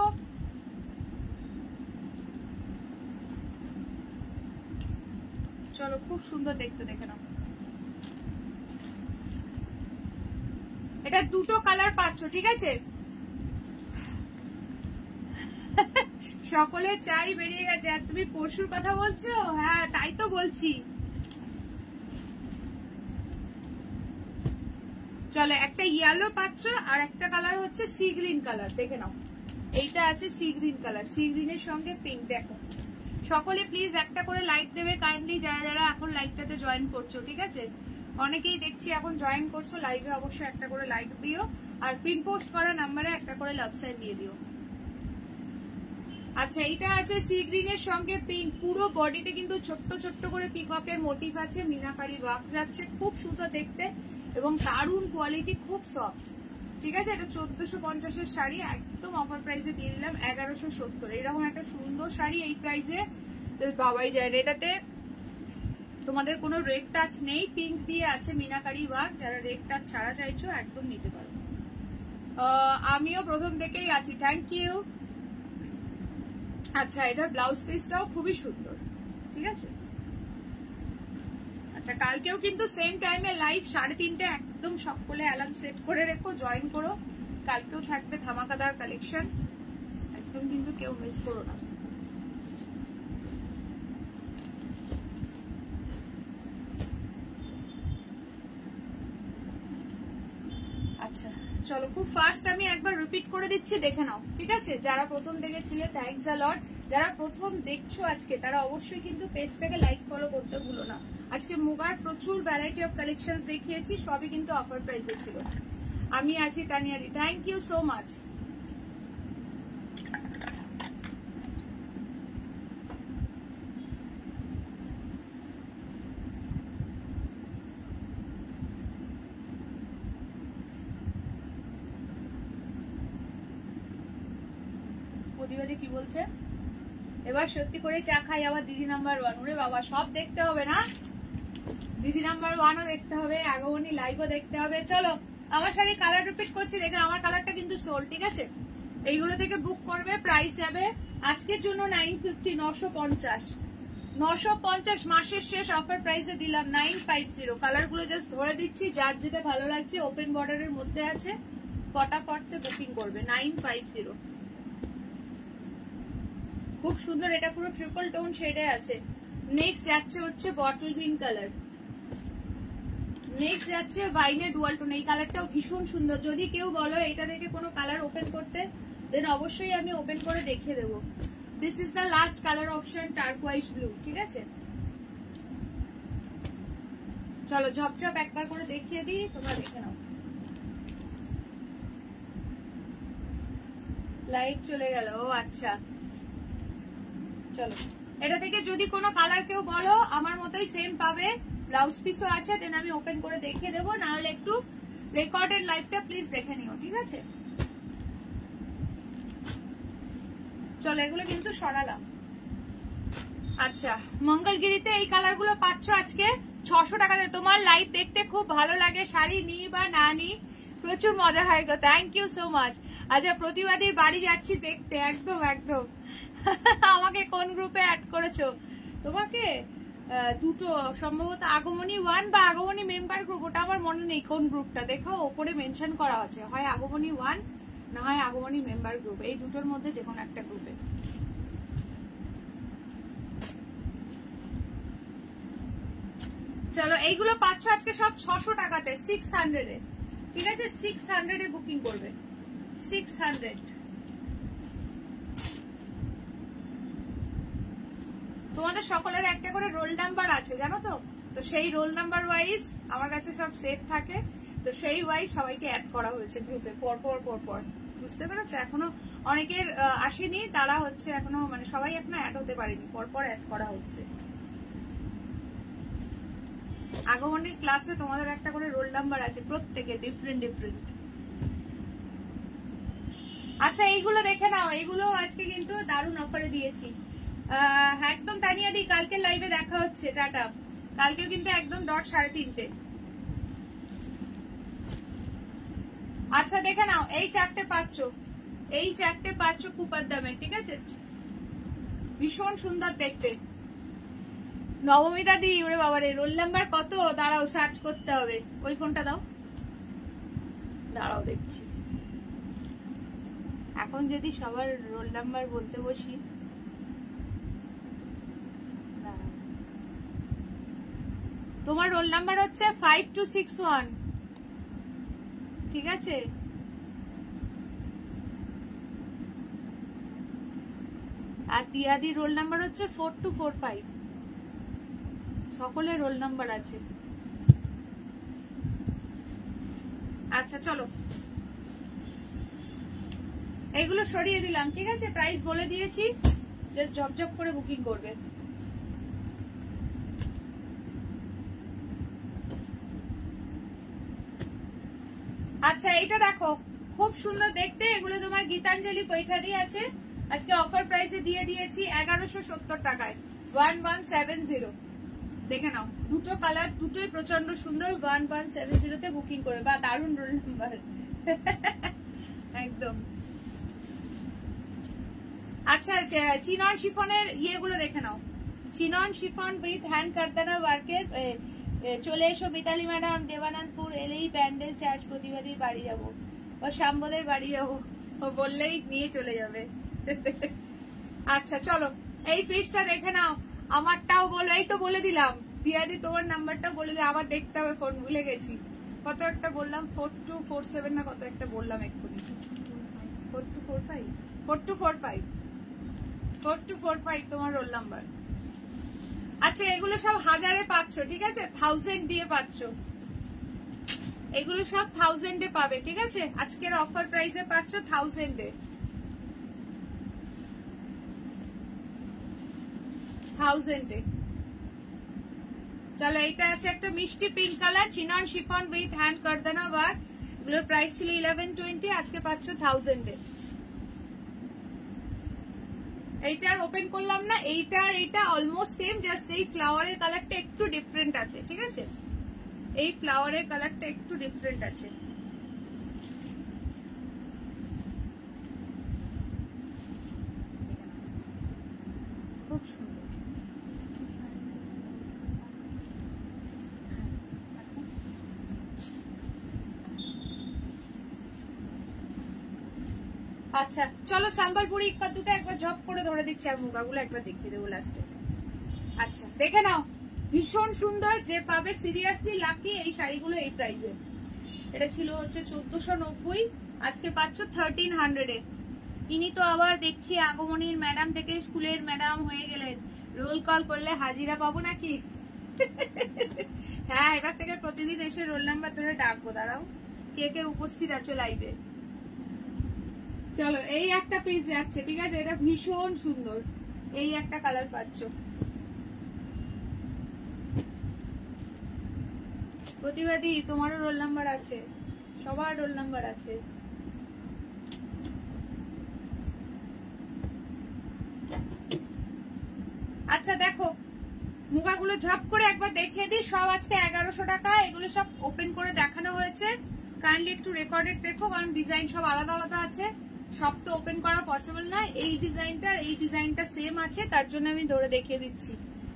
চলো খুব সুন্দর দেখতে, দেখে নাও। এটা দুটো কালার পাচ্ছ, ঠিক আছে। সকলে চাই বেরিয়ে গেছে, আর তুমি পরশুর কথা বলছো। হ্যাঁ তাই তো বলছি। চলো একটা ইয়েলো পাচ্ছ, আর একটা কালার হচ্ছে সি গ্রিন কালার, দেখে নাও। এইটা আছে সি গ্রিন কালার, সি গ্রিনের সঙ্গে পিঙ্ক। দেখো সকলে প্লিজ একটা করে লাইক দেবে কাইন্ডলি, যারা যারা এখন লাইভটাতে জয়েন করছো, ঠিক আছে। অনেকেই দেখছি এখন জয়েন করছো লাইভে, অবশ্যই একটা করে লাইক দিও, আর পিন পোস্ট করা নাম্বারে একটা করে লাভ সাইন দিয়ে দিও। আচ্ছা এইটা আছে সি গ্রিনের সঙ্গে পিঙ্ক, পুরো বডিতে কিন্তু ছোট্ট ছোট্ট করে পিককের মোটিভ আছে, মিনাকারি ওয়ার্ক যাচ্ছে, খুব সুন্দর দেখতে এবং দারুণ কোয়ালিটি, খুব সফট, ঠিক আছে। এটা 1450 শাড়ি, একদম অফার প্রাইসে দিয়ে দিলাম 1170। এরকম একটা সুন্দর শাড়ি এই প্রাইসে বাবাই যায়। এটাতে তোমাদের কোনো রেড টাচ নেই, পিঙ্ক দিয়ে আছে মিনাকারি ওয়ার্ক, যারা রেড টাচ ছাড়া চাইছো একদম নিতে পারো। আমিও প্রথম থেকেই আছি, থ্যাংক ইউ। আচ্ছা এটার ব্লাউজ পিসটাও খুবই সুন্দর, ঠিক আছে। আচ্ছা কালকেও কিন্তু সেম টাইমে লাইভ 3:30 একদম একদম সকলে অ্যালার্ম সেট করে রেখো, জয়েন করো, কালকেও থাকবে ধামাকাদার কালেকশন, একদম কিন্তু কেউ মিস করো না। আচ্ছা চলো, খুব ফাস্ট আমি একবার রিপিট করে দিচ্ছি, দেখে নাও, ঠিক আছে? যারা প্রথম দেখেছিলে থ্যাঙ্কস আ লট, যারা প্রথম দেখছো আজকে তারা অবশ্যই কিন্তু পেজটাকে লাইক ফলো করতে ভুলো না। আজকে মুগার প্রচুর ভ্যারাইটি অফ কালেকশন দেখিয়েছি, সবই কিন্তু অফার প্রাইসে ছিল। আমি আছি তানিয়াদি, থ্যাংক ইউ সো মাচ। প্রতিবাদী কি বলছে? এবার সত্যি করে চা খাই, আবার দিদি নাম্বার 1। ওরে বাবা, সব দেখতে হবে না, দিদি নাম্বার 1ও দেখতে হবে, আগমনী লাইভও দেখতে হবে। চলো আমার সাথে কালার রিপিট করছি, দেখেন আমার কালারটা কিন্তু সোল্ড, ঠিক আছে? এইগুলো থেকে বুক করবে, প্রাইস যাবে আজকের জন্য 950, 950, 950, মাসের শেষ অফার প্রাইসে দিলাম 950। কালার গুলো জাস্ট ধরে দিচ্ছি, যার যেটা ভালো লাগছে, ওপেন বর্ডারের মধ্যে আছে, ফটাফট সে বুকিং করবে। 950, খুব সুন্দর, এটা পুরো ট্রিপল টোন শেডে আছে। নেক্সট যাচ্ছে হচ্ছে বটল গ্রিন কালার, নেক্সট যাচ্ছে ওয়াইনের ডুয়াল টোন। এই কালারটাও ভীষণ সুন্দর। যদি কেউ বলো এটা থেকে কোনো কালার ওপেন করতে, দেন অবশ্যই আমি ওপেন করে দেখিয়ে দেবো। This is the last colour option, turquoise blue, ঠিক আছে? চলো ঝপঝপ একবার করে দেখিয়ে দিই, তোমরা দেখে নাও। লাইট চলে গেল, ও আচ্ছা। চলো, এটা থেকে যদি কোনো কালার কেউ বলো, আমার মতোই সেম পাবে, ব্লাউজ পিসও আছে, দেন আমি ওপেন করে দেখিয়ে দেবো। নাহলে একটু রেকর্ডেড লাইভটা প্লিজ দেখে নিও, ঠিক আছে? চলো, এগুলো কিন্তু সরালাম। আচ্ছা, মঙ্গলগিরিতে এই কালার গুলো পাচ্ছ আজকে 600 টাকাতে। তোমার লাইভ দেখতে খুব ভালো লাগে, শাড়ি নি বা না নি প্রচুর মজা হয় গো, থ্যাংক ইউ সো মাচ। আচ্ছা, প্রতিবাদীর বাড়ি যাচ্ছি দেখতে, একদম একদম। আমাকে কোন গ্রুপে অ্যাড করেছো? তোমাকে দুটো, সম্ভবত আগমনী 1 বা আগমনী মেম্বার গ্রুপ, ওটা আমার মনে নেই কোন গ্রুপটা। দেখো ওপরে মেনশন করা আছে, হয় আগমনী 1 না হয় আগমনী মেম্বার গ্রুপ, এই দুটোর মধ্যে যে কোনো একটা গ্রুপে। চলো, এইগুলো পাচ্ছ আজকে সব 600 টাকাতে, 600 এ, ঠিক আছে? 600 এ বুকিং করবে, 600। তোমাদের সকলের একটা করে রোল নাম্বার আছে জানো তো, তো সেই রোল নাম্বার ওয়াইজ আমার কাছে সব সেট থাকে, তো সেই ওয়াইজ সবাইকে অ্যাড করা হয়েছে গ্রুপে, পরপর পরপর, বুঝতে পেরেছো? এখনো অনেকের আসেনি, তারা হচ্ছে এখনো, মানে সবাই এখনো অ্যাড হতে পারেনি, পরপর অ্যাড করা হচ্ছে। আগমনের ক্লাসে তোমাদের একটা করে রোল নাম্বার আছে, প্রত্যেকে ডিফারেন্ট ডিফারেন্ট। আচ্ছা, এইগুলো দেখে নাও, এইগুলো আজকে কিন্তু দারুণ অফারে দিয়েছি। একদম তানিয়াদি, কালকে লাইভে দেখা হচ্ছে, টাটা। কালকেও কিন্তু একদম ডট 3:30। আচ্ছা দেখে নাও, এই চারটে পাচ্ছ, এই চারটে পাচ্ছ কুপার দামে, ঠিক আছে? ভীষণ সুন্দর দেখতে। নবমিতা দি, ওরে বাবারে, রোল নাম্বার কত? দাঁড়াও, সার্চ করতে হবে। ওই ফোনটা দাও, দাঁড়াও দেখছি। এখন যদি সবার রোল নাম্বার বলতে বসি, তোমার রোল নাম্বার হচ্ছে 5261, ঠিক আছে? আর তিয়াদি রোল নাম্বার হচ্ছে 4245। সকলের রোল নাম্বার আছে। আচ্ছা চলো, এইগুলো সরিয়ে দিলাম, ঠিক আছে? প্রাইস বলে দিয়েছি, জাস্ট ঝপঝপ করে বুকিং করবে। আচ্ছা, এইটা দেখো, খুব সুন্দর দেখতে। এগুলো তোমার গীতাঞ্জলি পৈঠারি আছে, আজকে অফার প্রাইসে দিয়ে দিয়েছি 1170 টাকায়, 1170। দেখে নাও, দুটো কালার, দুটোই প্রচন্ড সুন্দর। 1170 তে বুকিং করে, বা দারুণ রোল নাম্বার একদম। আচ্ছা, চিনন শিফনের ইয়েগুলো দেখে নাও, চিনন শিফন উইথ হ্যান্ড কারদানা ওয়ার্কের চলে এসো মিতালি ম্যাডাম, দেবানন্দপুর এলেই প্যান্ডেল চার্জ প্রতিবাদীর বাড়ি যাবো ও শাম্বদের বাড়ি যাবো, ও বললেই নিয়ে চলে যাবে। আচ্ছা চলো এই পিসটা দেখে নাও, আমারটাও বলো, এই তো বলে দিলাম দিয়াদি, তোমার নাম্বারটাও বলে দিই, আবার দেখতে হবে, ফোন ভুলে গেছি। কত একটা বললাম, 4247 না কত একটা বললাম এক্ষুনি, 4245 তোমার রোল নাম্বার। আচ্ছা এগুলো সব 1000-এ পাচ্ছ, ঠিক আছে, 1000 দিয়ে পাচ্ছ, এগুলো সব 1000-এ পাবে, ঠিক আছে, আজকের অফার প্রাইসে পাচ্ছ 1000-এ। চলো এইটা আছে একটা মিষ্টি pink colour, chinon chiffon with hand kardana work, এগুলোর প্রাইস ছিল 1120, আজকে পাচ্ছ 1000-এ। এইটার ওপেন করলাম না, এইটার এইটা অলমোস্ট সেম, জাস্ট এই ফ্লাওয়ারের কালারটা একটু ডিফারেন্ট আছে, ঠিক আছে, এই ফ্লাওয়ারের কালারটা একটু ডিফারেন্ট আছে। খুব সুন্দর। আচ্ছা চলো সম্বলপুরি ইক্কা দুটো একবার ঝপ করে ধরে দিচ্ছি, আর মুগাগুলো একবার দেখিয়ে দেবো লাস্টে। আচ্ছা দেখে নাও, ভীষণ সুন্দর, যে পাবে সিরিয়াসলি লাকি এই শাড়িগুলো এই প্রাইসে। এটা ছিল হচ্ছে 1490, আজকে পাচ্ছ 1300-এ। ইনি তো আবার দেখছি আগমনীর ম্যাডাম থেকে স্কুলের ম্যাডাম হয়ে গেলেন, রোল কল করলে হাজিরা পাবো নাকি? হ্যাঁ এবার থেকে প্রতিদিন এসে রোল নাম্বার ধরে ডাকবো, দাঁড়াও কে কে উপস্থিত আছো লাইভে। চলো এই একটা পিস যাচ্ছে, ঠিক আছে, এটা ভীষণ সুন্দর, এই একটা কালার পাচ্ছ। প্রতিবাদী তোমারও রোল নাম্বার আছে, সবার রোল নাম্বার আছে। আচ্ছা দেখো মুগাগুলো ঝপ করে একবার দেখিয়ে দিই, সব আজকে 1100 টাকা, এগুলো সব ওপেন করে দেখানো হয়েছে, কাইন্ডলি একটু রেকর্ডেড দেখো, কারণ ডিজাইন সব আলাদা আলাদা আছে, সব তো ওপেন করা পসিবল না। এই ডিজাইনটা সেম আছে, তার জন্য আমি ধরে দেখিয়ে দিচ্ছি,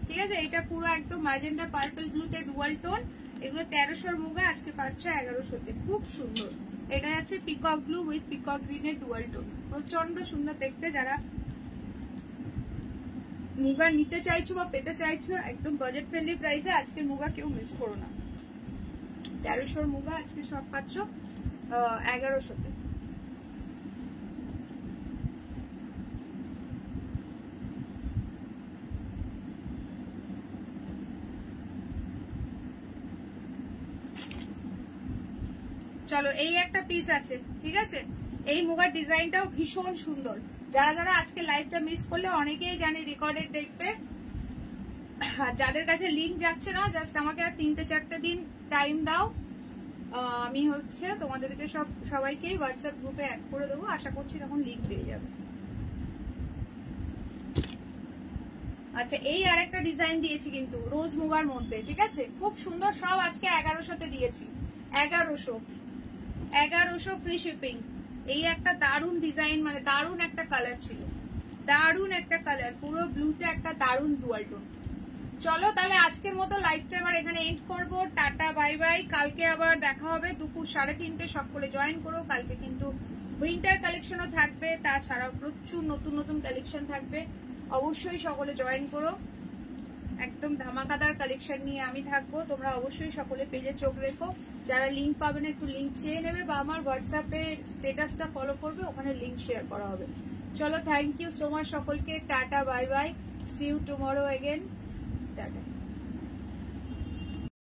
ঠিক আছে। এটা পুরো একদম ম্যাজেন্ডা পার্পল ব্লুতে ডুয়াল টোন, এগুলো 1300-র মুগা, আজকে পাচ্ছ 1100-তে, খুব সুন্দর। এটা আছে পিকক ব্লু উইথ পিকক গ্রিনের ডুয়াল টোন, প্রচন্ড সুন্দর দেখতে। যারা মুগা নিতে চাইছো বা পেতে চাইছো একদম বাজেট ফ্রেন্ডলি প্রাইসে, আজকের মুগা কেউ মিস করো না। 1300-র মুগা আজকে সব পাচ্ছ 1100-তে। চলো এই একটা পিস আছে, ঠিক আছে, এই মুগার ডিজাইনটাও ভীষণ সুন্দর। যারা যারা আজকে লাইভটা মিস করলে, অনেকেই জানে রেকর্ডেড দেখবে, যাদের কাছে লিঙ্ক যাচ্ছে না, জাস্ট আমাকে আর 3-4 দিন টাইম দাও, আমি হচ্ছে তোমাদেরকে সবাইকেই হোয়াটসঅ্যাপ গ্রুপে অ্যাড করে দেবো, আশা করছি তখন লিঙ্ক পেয়ে যাবে। আচ্ছা এই আরেকটা ডিজাইন দিয়েছি কিন্তু রোজ মুগার মধ্যে, ঠিক আছে, খুব সুন্দর, সব আজকে 1100-তে দিয়েছি, 1100 ফ্রি শিপিং। এই একটা দারুন ডিজাইন, মানে দারুন একটা কালার ছিল, দারুন একটা কালার, পুরো ব্লুতে একটা দারুন ডুয়াল টোন। চলো তাহলে আজকের মতো লাইভটা এবার এখানে এন্ড করবো, টাটা বাই বাই। কালকে আবার দেখা হবে দুপুর 3:30, সকলে জয়েন করো। কালকে কিন্তু উইন্টার কালেকশনও থাকবে, তাছাড়াও প্রচুর নতুন নতুন কালেকশন থাকবে, অবশ্যই সকলে জয়েন করো। একদম ধামাকাদার কালেকশন নিয়ে আমি থাকবো, তোমরা অবশ্যই সকলে পেজে চোখ রেখো। যারা লিঙ্ক পাবেন একটু লিঙ্ক চেয়ে নেবে, বা আমার হোয়াটসঅ্যাপে স্ট্যাটাসটা ফলো করবে, ওখানে লিঙ্ক শেয়ার করা হবে। চলো থ্যাংক ইউ সো মাচ সকলকে, tata bye bye, see you tomorrow again, tata.